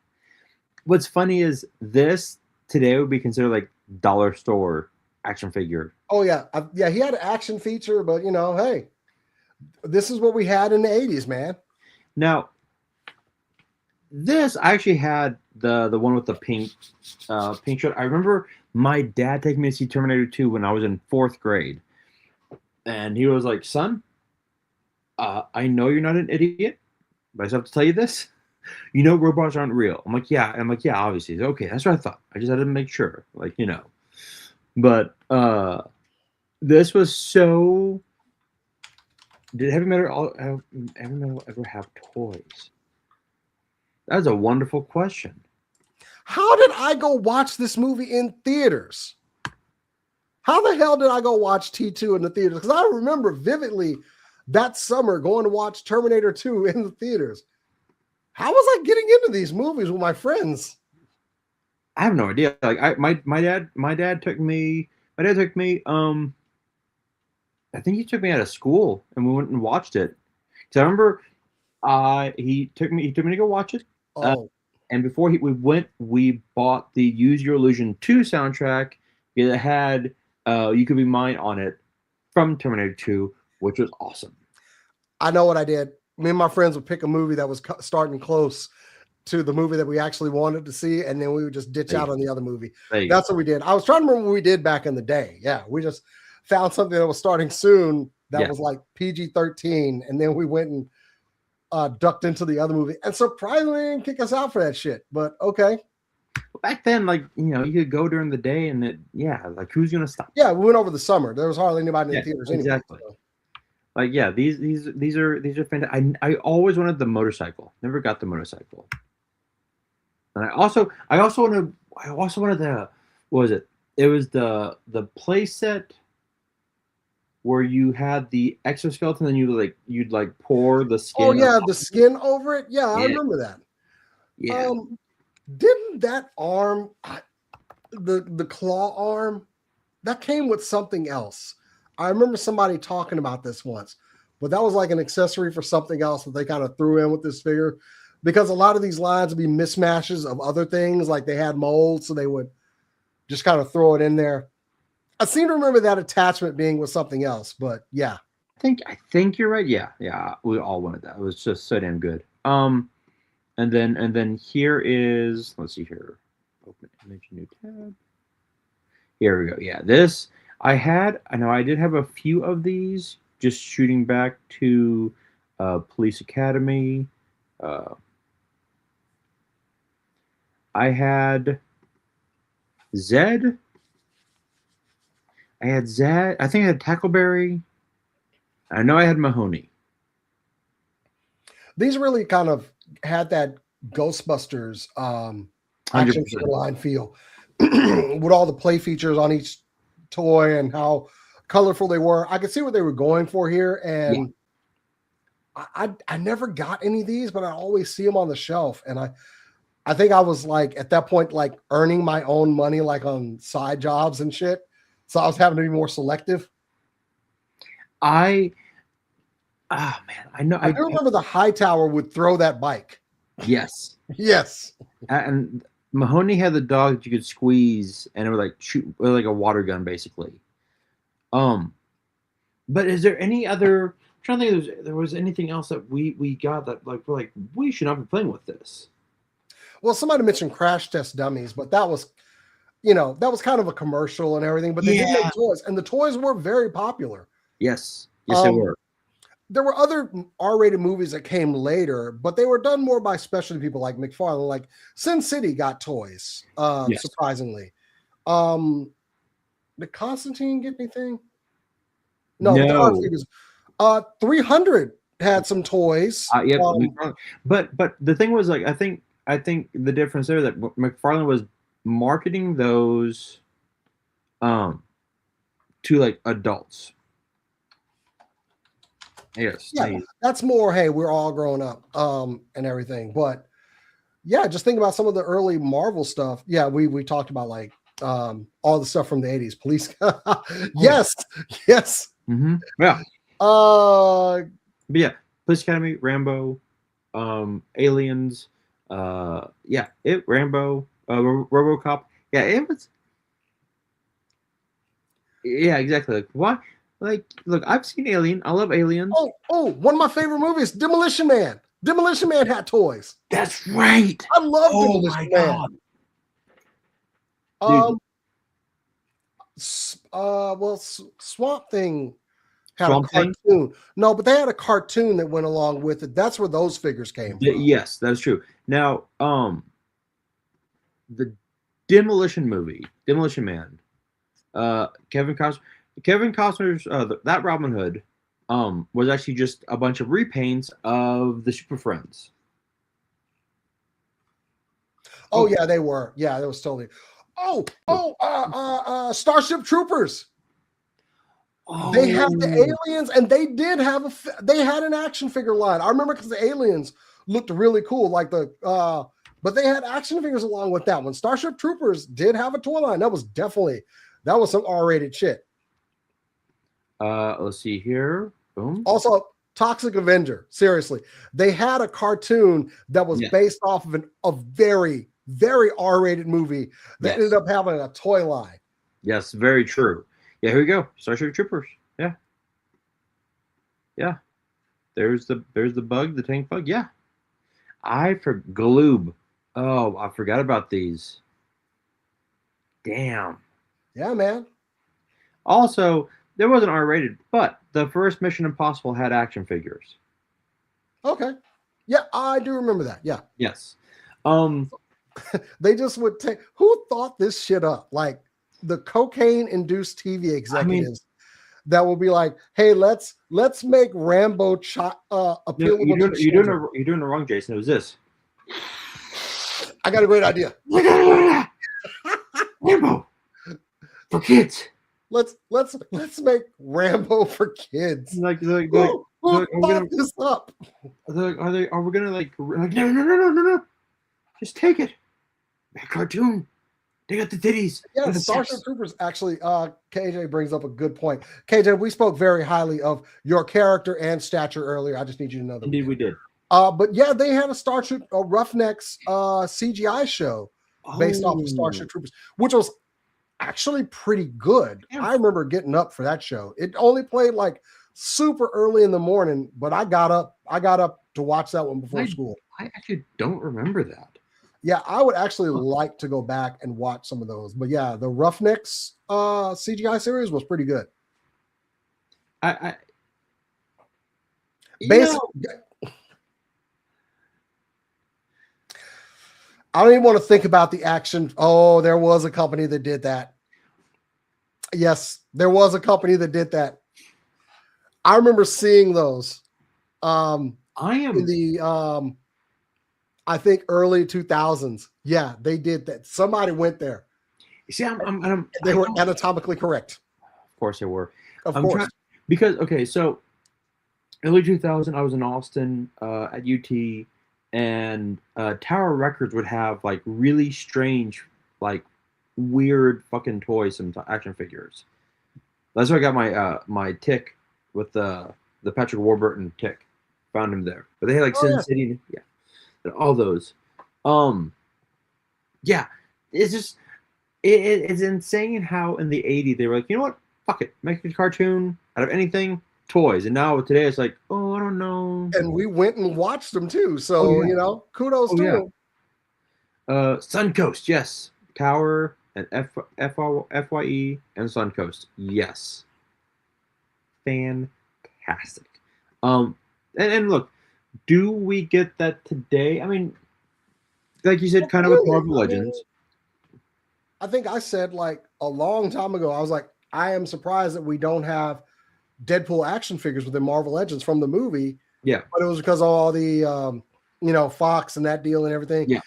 What's funny is this today would be considered like dollar store action figure. Oh yeah, yeah. He had an action feature, but hey, this is what we had in the 80s, man. Now, this I actually had the one with the pink shirt. I remember my dad taking me to see Terminator 2 when I was in 4th grade, and he was like, "Son, I know you're not an idiot, but I just have to tell you this. You know robots aren't real." I'm like, "Yeah." I'm like, "Yeah, obviously." He's like, "Okay, that's what I thought. I just had to make sure." Like, But this was so. Did Heavy Metal ever have toys? That's a wonderful question. How did I go watch this movie in theaters? How the hell did I go watch T2 in the theaters? Because I remember vividly that summer going to watch Terminator 2 in the theaters. How was I getting into these movies with my friends? I have no idea. Like my dad took me. My dad took me. I think he took me out of school and we went and watched it. Because I remember, he took me to go watch it. Oh. And before we went, we bought the Use Your Illusion 2 soundtrack. It had You Could Be Mine on it from Terminator 2, which was awesome. I know what I did. Me and my friends would pick a movie that was starting close to the movie that we actually wanted to see, and then we would just ditch out on the other movie. That's what we did. I was trying to remember what we did back in the day. Yeah, we just found something that was starting soon that was like PG-13, and then we went and ducked into the other movie. And surprisingly, they didn't kick us out for that shit. But okay. Back then, you could go during the day, and like who's gonna stop? Yeah, we went over the summer. There was hardly anybody in the theaters anyway. Exactly. So. Like these are fantastic. I always wanted the motorcycle. Never got the motorcycle. And I also wanted the, what was it? It was the play set where you had the exoskeleton and you'd pour the skin. Oh yeah, the skin over it. Yeah, I remember that. Yeah. Didn't that arm, the claw arm, that came with something else? I remember somebody talking about this once, but that was like an accessory for something else that they kind of threw in with this figure, because a lot of these lines would be mismatches of other things. Like they had molds, so they would just kind of throw it in there. I seem to remember that attachment being with something else, but yeah. I think you're right. Yeah. We all wanted that. It was just so damn good. And then here is, let's see here. Open image, new tab. Here we go. Yeah, this I did have a few of these, just shooting back to Police Academy. I had Zed. I think I had Tackleberry. I know I had Mahoney. These really kind of had that Ghostbusters action figure line feel with all the play features on each toy and how colorful they were. I could see what they were going for here, and I never got any of these, but I always see them on the shelf, and I think I was like at that point like earning my own money like on side jobs and shit, so I was having to be more selective. I know. I do remember the Hightower would throw that bike. Yes. Yes. And Mahoney had the dog that you could squeeze, and it would like shoot like a water gun, basically. But is there any other? I'm trying to think if there was anything else that we got that like we're like we should not be playing with this. Well, somebody mentioned Crash Test Dummies, but that was, that was kind of a commercial and everything. But they did make toys, and the toys were very popular. Yes, they were. There were other R-rated movies that came later, but they were done more by specialty people like McFarlane. Like Sin City got toys, surprisingly. Did Constantine get anything? No. The art figures. 300 had some toys. Yep. But the thing was, like, I think the difference there that McFarlane was marketing those to like adults. Yes. Yeah, that's more, hey, we're all grown up and everything. But yeah, just think about some of the early Marvel stuff. Yeah, we talked about like all the stuff from the 80s. Police. Yes. Mm-hmm. Yeah. But yeah, Police Academy, Rambo, Aliens, Rambo, RoboCop. Yeah, it was. Yeah, exactly. Like, what? Like, look, I've seen Alien. I love Aliens. Oh, one of my favorite movies, Demolition Man. Demolition Man had toys. That's right. I love Demolition Man. Swamp Thing had a cartoon. No, but they had a cartoon that went along with it. That's where those figures came from. Yes, that's true. Now, the Demolition Man, Kevin Costner's that Robin Hood was actually just a bunch of repaints of the Super Friends. Oh yeah, they were. Yeah, that was totally. Starship Troopers. They had the aliens, and they did have they had an action figure line. I remember because the aliens looked really cool, like but they had action figures along with that one. Starship Troopers did have a toy line. That was some R-rated shit. Let's see here. Boom. Also, Toxic Avenger. Seriously, they had a cartoon that was based off of a very, very R-rated movie that ended up having a toy line. Yes, very true. Yeah, here we go. Starship Troopers. Yeah. There's the bug, the tank bug. Yeah. Gloob. Oh, I forgot about these. Damn. Yeah, man. Also, there wasn't R-rated, but the first Mission Impossible had action figures. Okay. Yeah, I do remember that. Yeah. Yes. They just would take. Who thought this shit up? Like the cocaine-induced TV executives that will be like, "Hey, let's make Rambo appealable." You're doing it wrong, Jason. It was this. I got a great idea. Rambo for kids. Let's make Rambo for kids. Like, who thought this up? Are we gonna like no. Just take it. That cartoon. They got the titties. Yeah, the Starship Troopers actually, KJ brings up a good point. KJ, we spoke very highly of your character and stature earlier. I just need you to know that. Indeed, we did. But yeah, they had a Roughnecks CGI show based off of Starship Troopers, which was actually pretty good. Yeah. I remember getting up for that show. It only played like super early in the morning, but I got up to watch that one before school. I actually don't remember that. Yeah, I would actually like to go back and watch some of those. But yeah, the Roughnecks CGI series was pretty good. I don't even want to think about the action. Oh, there was a company that did that. Yes, there was a company that did that. I remember seeing those. In the I think early 2000s. Yeah, they did that. Somebody went there. See, they were anatomically correct. Of course they were. Of course. So early 2000, I was in Austin at UT, and Tower Records would have like really strange, like weird fucking toys and action figures. That's where I got my Tick with the Patrick Warburton Tick. Found him there. But they had like Sin City. Yeah. All those. Yeah. It's just it's insane how in the 80s they were like, you know what? Fuck it. Make a cartoon out of anything, toys. And now today it's like, oh, I don't know. And we went and watched them too. So, kudos to them. Suncoast, yes. Tower and FYE and Suncoast. Yes. Fantastic. And look, do we get that today? I mean, like you said, kind of with Marvel Legends. I think I said like a long time ago, I was like, I am surprised that we don't have Deadpool action figures within Marvel Legends from the movie. Yeah. But it was because of all the Fox and that deal and everything. Yeah.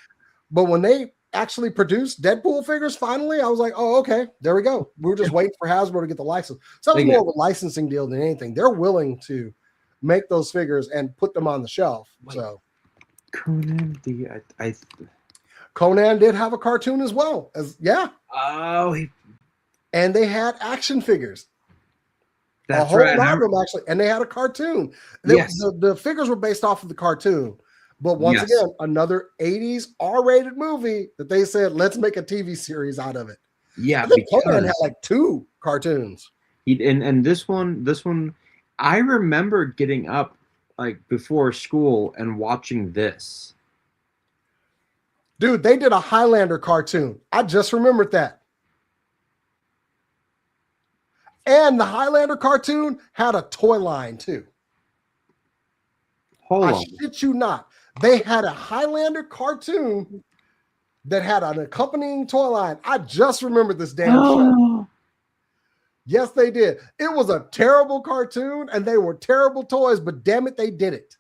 But when they actually produced Deadpool figures finally, I was like, oh, okay, there we go. We were just waiting for Hasbro to get the license. So it was more of a licensing deal than anything. They're willing to make those figures and put them on the shelf. So Conan Conan did have a cartoon as well. Oh, and they had action figures. That's a whole right. lot of them actually, and they had a cartoon. The figures were based off of the cartoon. But once again, another 80s R-rated movie that they said, let's make a TV series out of it. Yeah, I think Conan had like 2 cartoons. And this one, I remember getting up like before school and watching this. Dude, they did a Highlander cartoon. I just remembered that. And the Highlander cartoon had a toy line too. I shit you not. They had a Highlander cartoon that had an accompanying toy line. I just remembered this damn show. Yes, they did. It was a terrible cartoon and they were terrible toys, but damn it, they did it.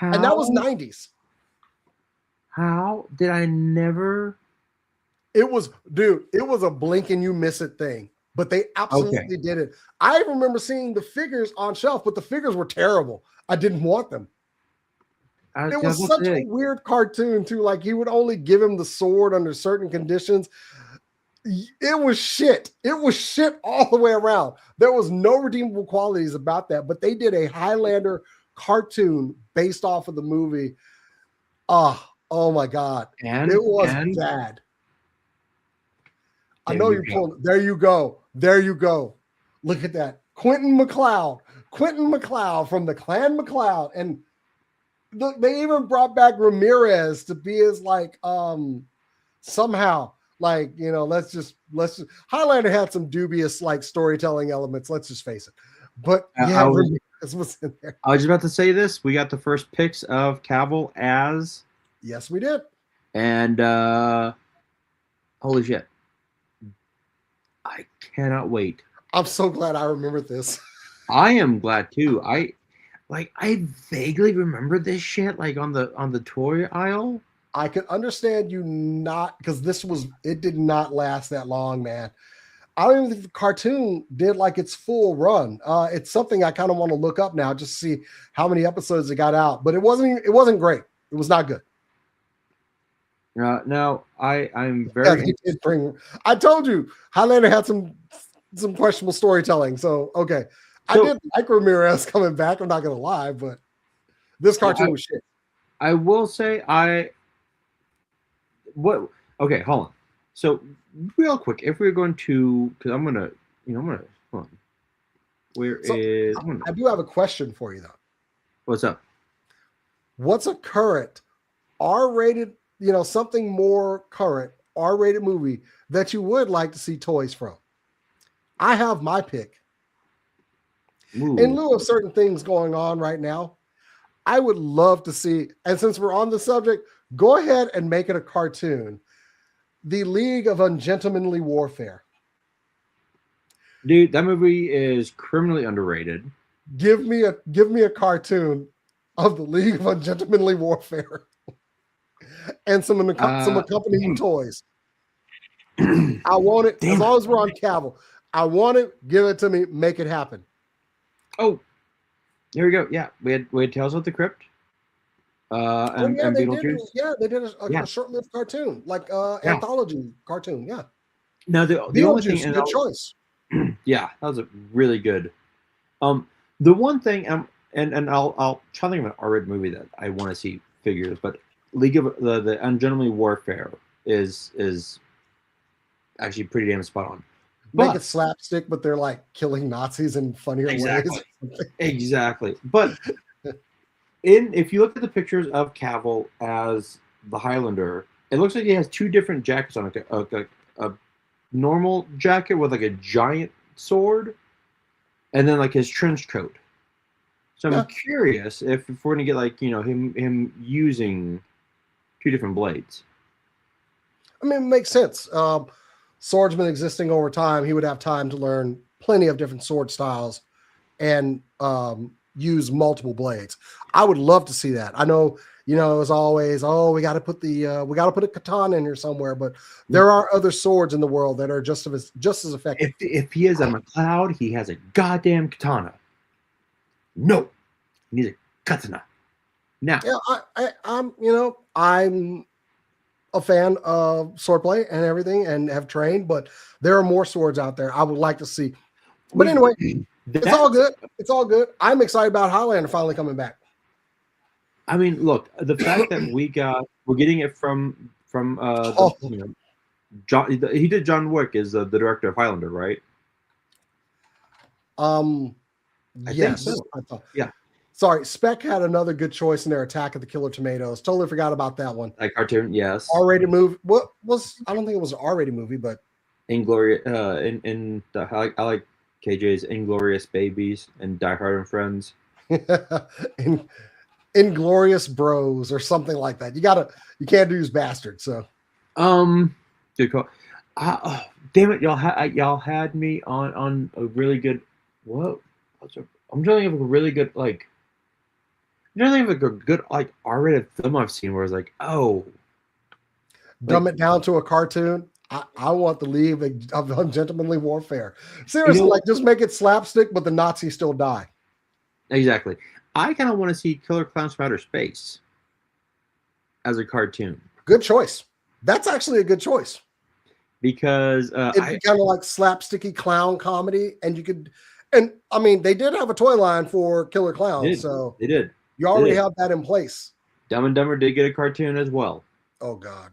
And that was 90s. How did I never? It was a blink and you miss it thing, but they absolutely did it. I remember seeing the figures on shelf, but the figures were terrible. I didn't want them. It was such a weird cartoon too. Like he would only give him the sword under certain conditions. It was shit. It was shit all the way around. There was no redeemable qualities about that, but they did a Highlander cartoon based off of the movie. Oh my God. And it was bad. I know you're pulling. There you go. There you go. Look at that. Quentin MacLeod from the Clan MacLeod. And look, they even brought back Ramirez to be as like somehow like, let's just Highlander had some dubious like storytelling elements, let's just face it. But Ramirez was in there. I was about to say this. We got the first pics of Cavill as yes, we did. And holy shit. I cannot wait. I'm so glad I remembered this. I am glad too. I vaguely remember this shit like on the toy aisle. I can understand you not, because it did not last that long, man. I don't even think the cartoon did like its full run. It's something I kind of want to look up now just to see how many episodes it got out, but it wasn't great. It was not good. No, I'm very. I told you Highlander had some questionable storytelling. So okay. I did like Ramirez coming back. I'm not gonna lie, but this cartoon was shit. I will say okay, hold on. So real quick, if we're going to, because I'm gonna hold on. I do have a question for you though. What's up? What's a current R-rated, something more current R-rated movie that you would like to see toys from? I have my pick. Ooh. In lieu of certain things going on right now, I would love to see, and since we're on the subject, go ahead and make it a cartoon. The League of Ungentlemanly Warfare. Dude, that movie is criminally underrated. Give me a cartoon of the League of Ungentlemanly Warfare and some accompanying toys. I want it as long as we're on Cavill. I want it. Give it to me. Make it happen. Oh, here we go. Yeah, we had Tales of the Crypt. And Beetlejuice. They did a short-lived cartoon, like anthology cartoon. Yeah. Now the only thing, good choice. Yeah, that was a really good. The one thing, and I'll try to think of an R-rated movie that I want to see figures, but League of the Ungentlemanly Warfare is actually pretty damn spot on. Make it slapstick, but they're like killing Nazis in funnier ways. Exactly. But if you look at the pictures of Cavill as the Highlander, it looks like he has 2 different jackets on, like a normal jacket with like a giant sword, and then like his trench coat. So I'm curious if we're gonna get like him using 2 different blades. I mean, it makes sense. Swordsman existing over time, he would have time to learn plenty of different sword styles and use multiple blades. I would love to see that. I know, as always, we got to put a katana in here somewhere, but there are other swords in the world that are just as effective. If he is a McLeod, he has a goddamn katana. No, he needs a katana. Now, yeah, I'm a fan of swordplay and everything, and have trained, but there are more swords out there I would like to see. But anyway, it's all good. It's all good. I'm excited about Highlander finally coming back. I mean, look, the fact that we're getting it from John. He did John Wick is the director of Highlander, right? Yes, think so. I thought. Yeah. Sorry, Spec had another good choice in their Attack of the Killer Tomatoes. Totally forgot about that one. Like cartoon, yes. R-rated movie. What was? I don't think it was an R-rated movie, but Inglorious. I like KJ's Inglorious Babies and Die Hard and Friends. Inglorious Bros or something like that. You can't use bastard. So, good call. Damn it, y'all had me on a really good. I'm trying to think of a really good R-rated film I've seen where it's like, oh, dumb it down to a cartoon. I want the League of Ungentlemanly Warfare. Seriously, just make it slapstick, but the Nazis still die. Exactly. I kind of want to see Killer Clowns from Outer Space as a cartoon. Good choice. That's actually a good choice. Because it'd be kind of like slapsticky clown comedy, and I mean, they did have a toy line for Killer Clowns, so they did. You already have that in place. Dumb and Dumber did get a cartoon as well. Oh God.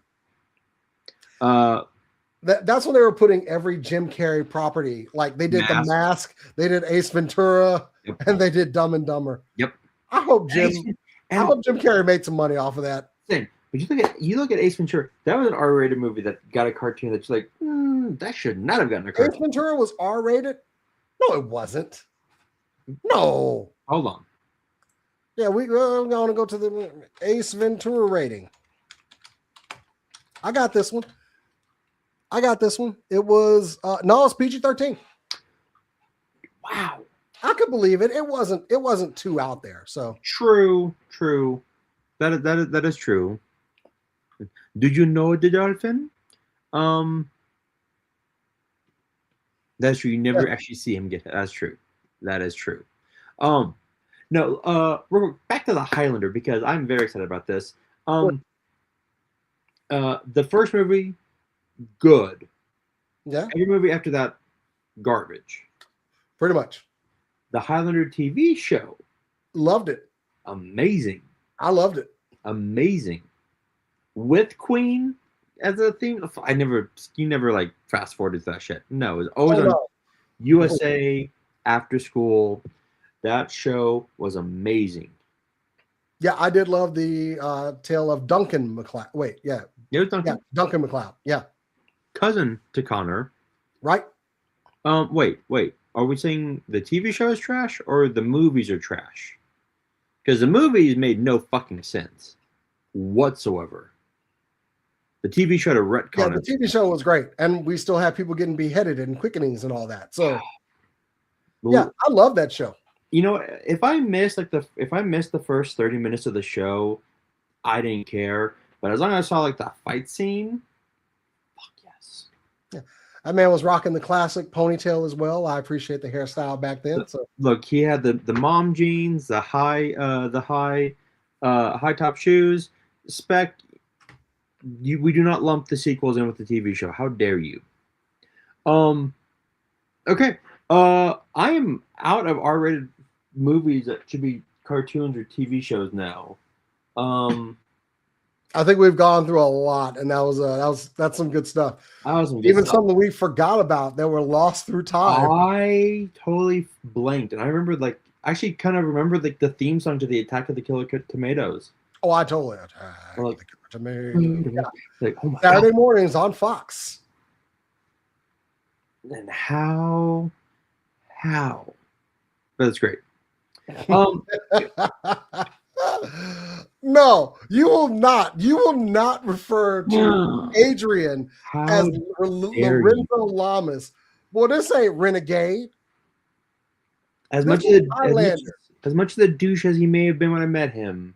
That's when they were putting every Jim Carrey property. Like they did The Mask, they did Ace Ventura, and they did Dumb and Dumber. Yep. I hope Jim Carrey made some money off of that. But you look at Ace Ventura. That was an R-rated movie that got a cartoon that's like, that should not have gotten a cartoon. Ace Ventura was R-rated? No, it wasn't. No. Hold on. Yeah, we're going to go to the Ace Ventura rating. I got this one. It was it's PG-13. Wow. I could believe it. It wasn't too out there. So true. That is true. Did you know the dolphin? That's true. You never actually see him get hit. That's true. That is true. No, we're back to the Highlander because I'm very excited about this. The first movie, good. Yeah. Every movie after that, garbage. Pretty much. The Highlander TV show. Loved it. Amazing. I loved it. Amazing. With Queen as a theme. You never like fast forwarded to that shit. No, it was always on USA after school. That show was amazing. Yeah, I did love the tale of Duncan MacLeod. Wait, yeah. It was Duncan. Yeah, Duncan MacLeod. Yeah. Cousin to Connor. Right. Wait. Are we saying the TV show is trash or the movies are trash? Because the movies made no fucking sense whatsoever. The TV show to retcon. Yeah, the TV show was great, and we still have people getting beheaded and quickenings and all that. So, yeah, I love that show. You know, if I missed the first 30 minutes of the show, I didn't care. But as long as I saw like the fight scene, fuck yes. Yeah, that man was rocking the classic ponytail as well. I appreciate the hairstyle back then. So look, he had the mom jeans, the high top shoes. Spec. We do not lump the sequels in with the TV show. How dare you? Okay. I am out of R-rated movies that should be cartoons or TV shows now. I think we've gone through a lot, and that's some good stuff. Even something we forgot about that were lost through time. I totally blanked, and I remember the theme song to the Attack of the Killer Tomatoes. Oh, I totally Attack like, the Killer Tomatoes. Yeah. Like, oh my Saturday God. mornings on Fox. And how? But it's great. No, you will not refer to Adrian as Lorenzo Lamas. Well, this ain't Renegade. As This much is as much of the douche as he may have been when I met him,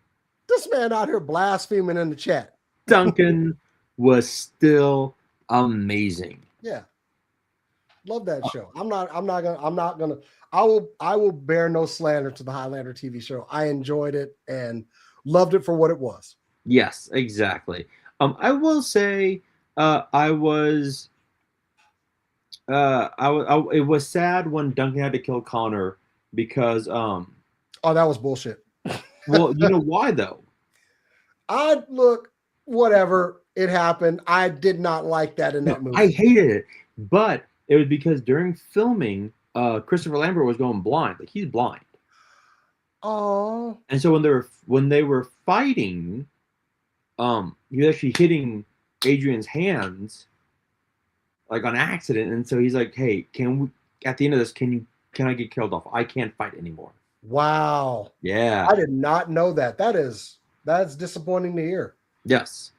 This man out here blaspheming in the chat. Duncan was still amazing. Yeah. Love that show. I will bear no slander to the Highlander TV show. I enjoyed it and loved it for what it was. Yes, exactly. I will say, it was sad when Duncan had to kill Connor because, oh, that was bullshit. well, you know why though? Whatever, it happened. I did not like that in that movie. I hated it, but it was because during filming, Christopher Lambert was going blind. Like he's blind. Oh. And so when they were fighting, he was actually hitting Adrian's hands like on accident. And so he's like, "Hey, at the end of this, can I get killed off? I can't fight anymore." Wow. Yeah. I did not know that. That's disappointing to hear. Yes.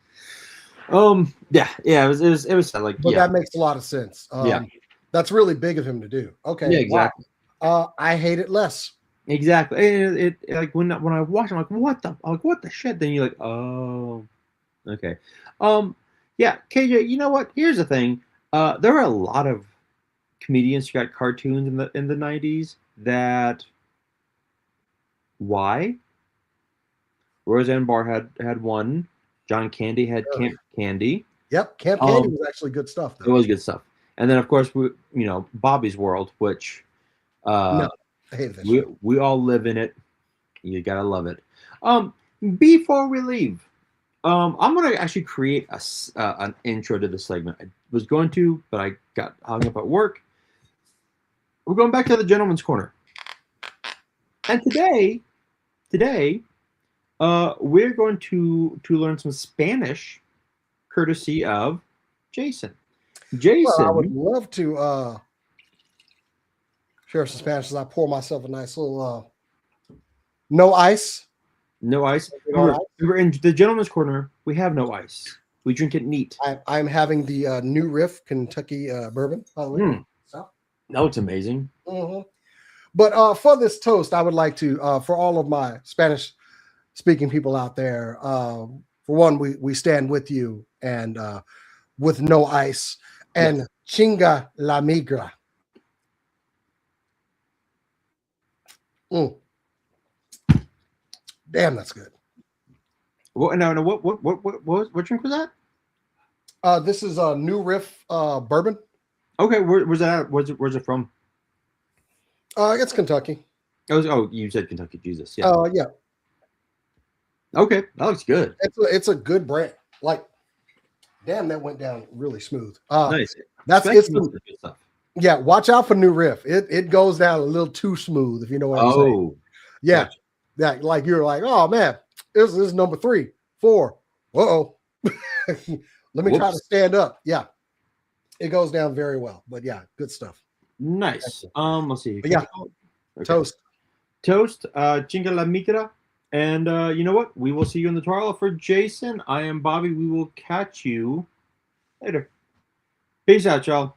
Yeah. It was sad. Like, But yeah. that makes a lot of sense. Yeah. That's really big of him to do. Okay. Yeah, exactly. Wow. I hate it less. Exactly. It like when I watch, I'm like, what the shit? Then you're like, oh, okay. Yeah, KJ. You know what? Here's the thing. There were a lot of comedians who got cartoons in the 90s that. Why? Roseanne Barr had one. John Candy had Camp Candy. Yep, Camp Candy was actually good stuff. Though. It was good stuff. And then of course Bobby's World, which no, I hate that we all live in it. You gotta love it. Before we leave, I'm gonna actually create an intro to this segment. I was going to, but I got hung up at work. We're going back to the Gentleman's Corner, and today, we're going to learn some Spanish, courtesy of Jason. Jason, well, I would love to share some Spanish as I pour myself a nice little no ice. No ice. We're in the Gentleman's Corner. We have no ice. We drink it neat. I'm having the New Riff Kentucky bourbon. By the way. No, it's amazing. Mm-hmm. But for this toast, I would like to, for all of my Spanish-speaking people out there, for one, we stand with you and with no ice and chinga la migra. Damn, that's good. What drink was that? This is a New Riff bourbon. Okay, where's that? Where's it from? It's Kentucky. You said Kentucky, Jesus. Yeah. Yeah. Okay, that looks good. It's a good brand. Like, damn, that went down really smooth. Nice. It's good stuff. Yeah, watch out for New Riff. It goes down a little too smooth, if you know what I'm saying. Yeah. Gotcha. Yeah, like you're like, oh man, this is number 3, 4. Uh-oh. Let me try to stand up. Yeah. It goes down very well. But yeah, good stuff. Nice. Let's see. But yeah. Okay. Toast. Chinga la migra. And you know what? We will see you in the trial. For Jason, I am Bobby. We will catch you later. Peace out, y'all.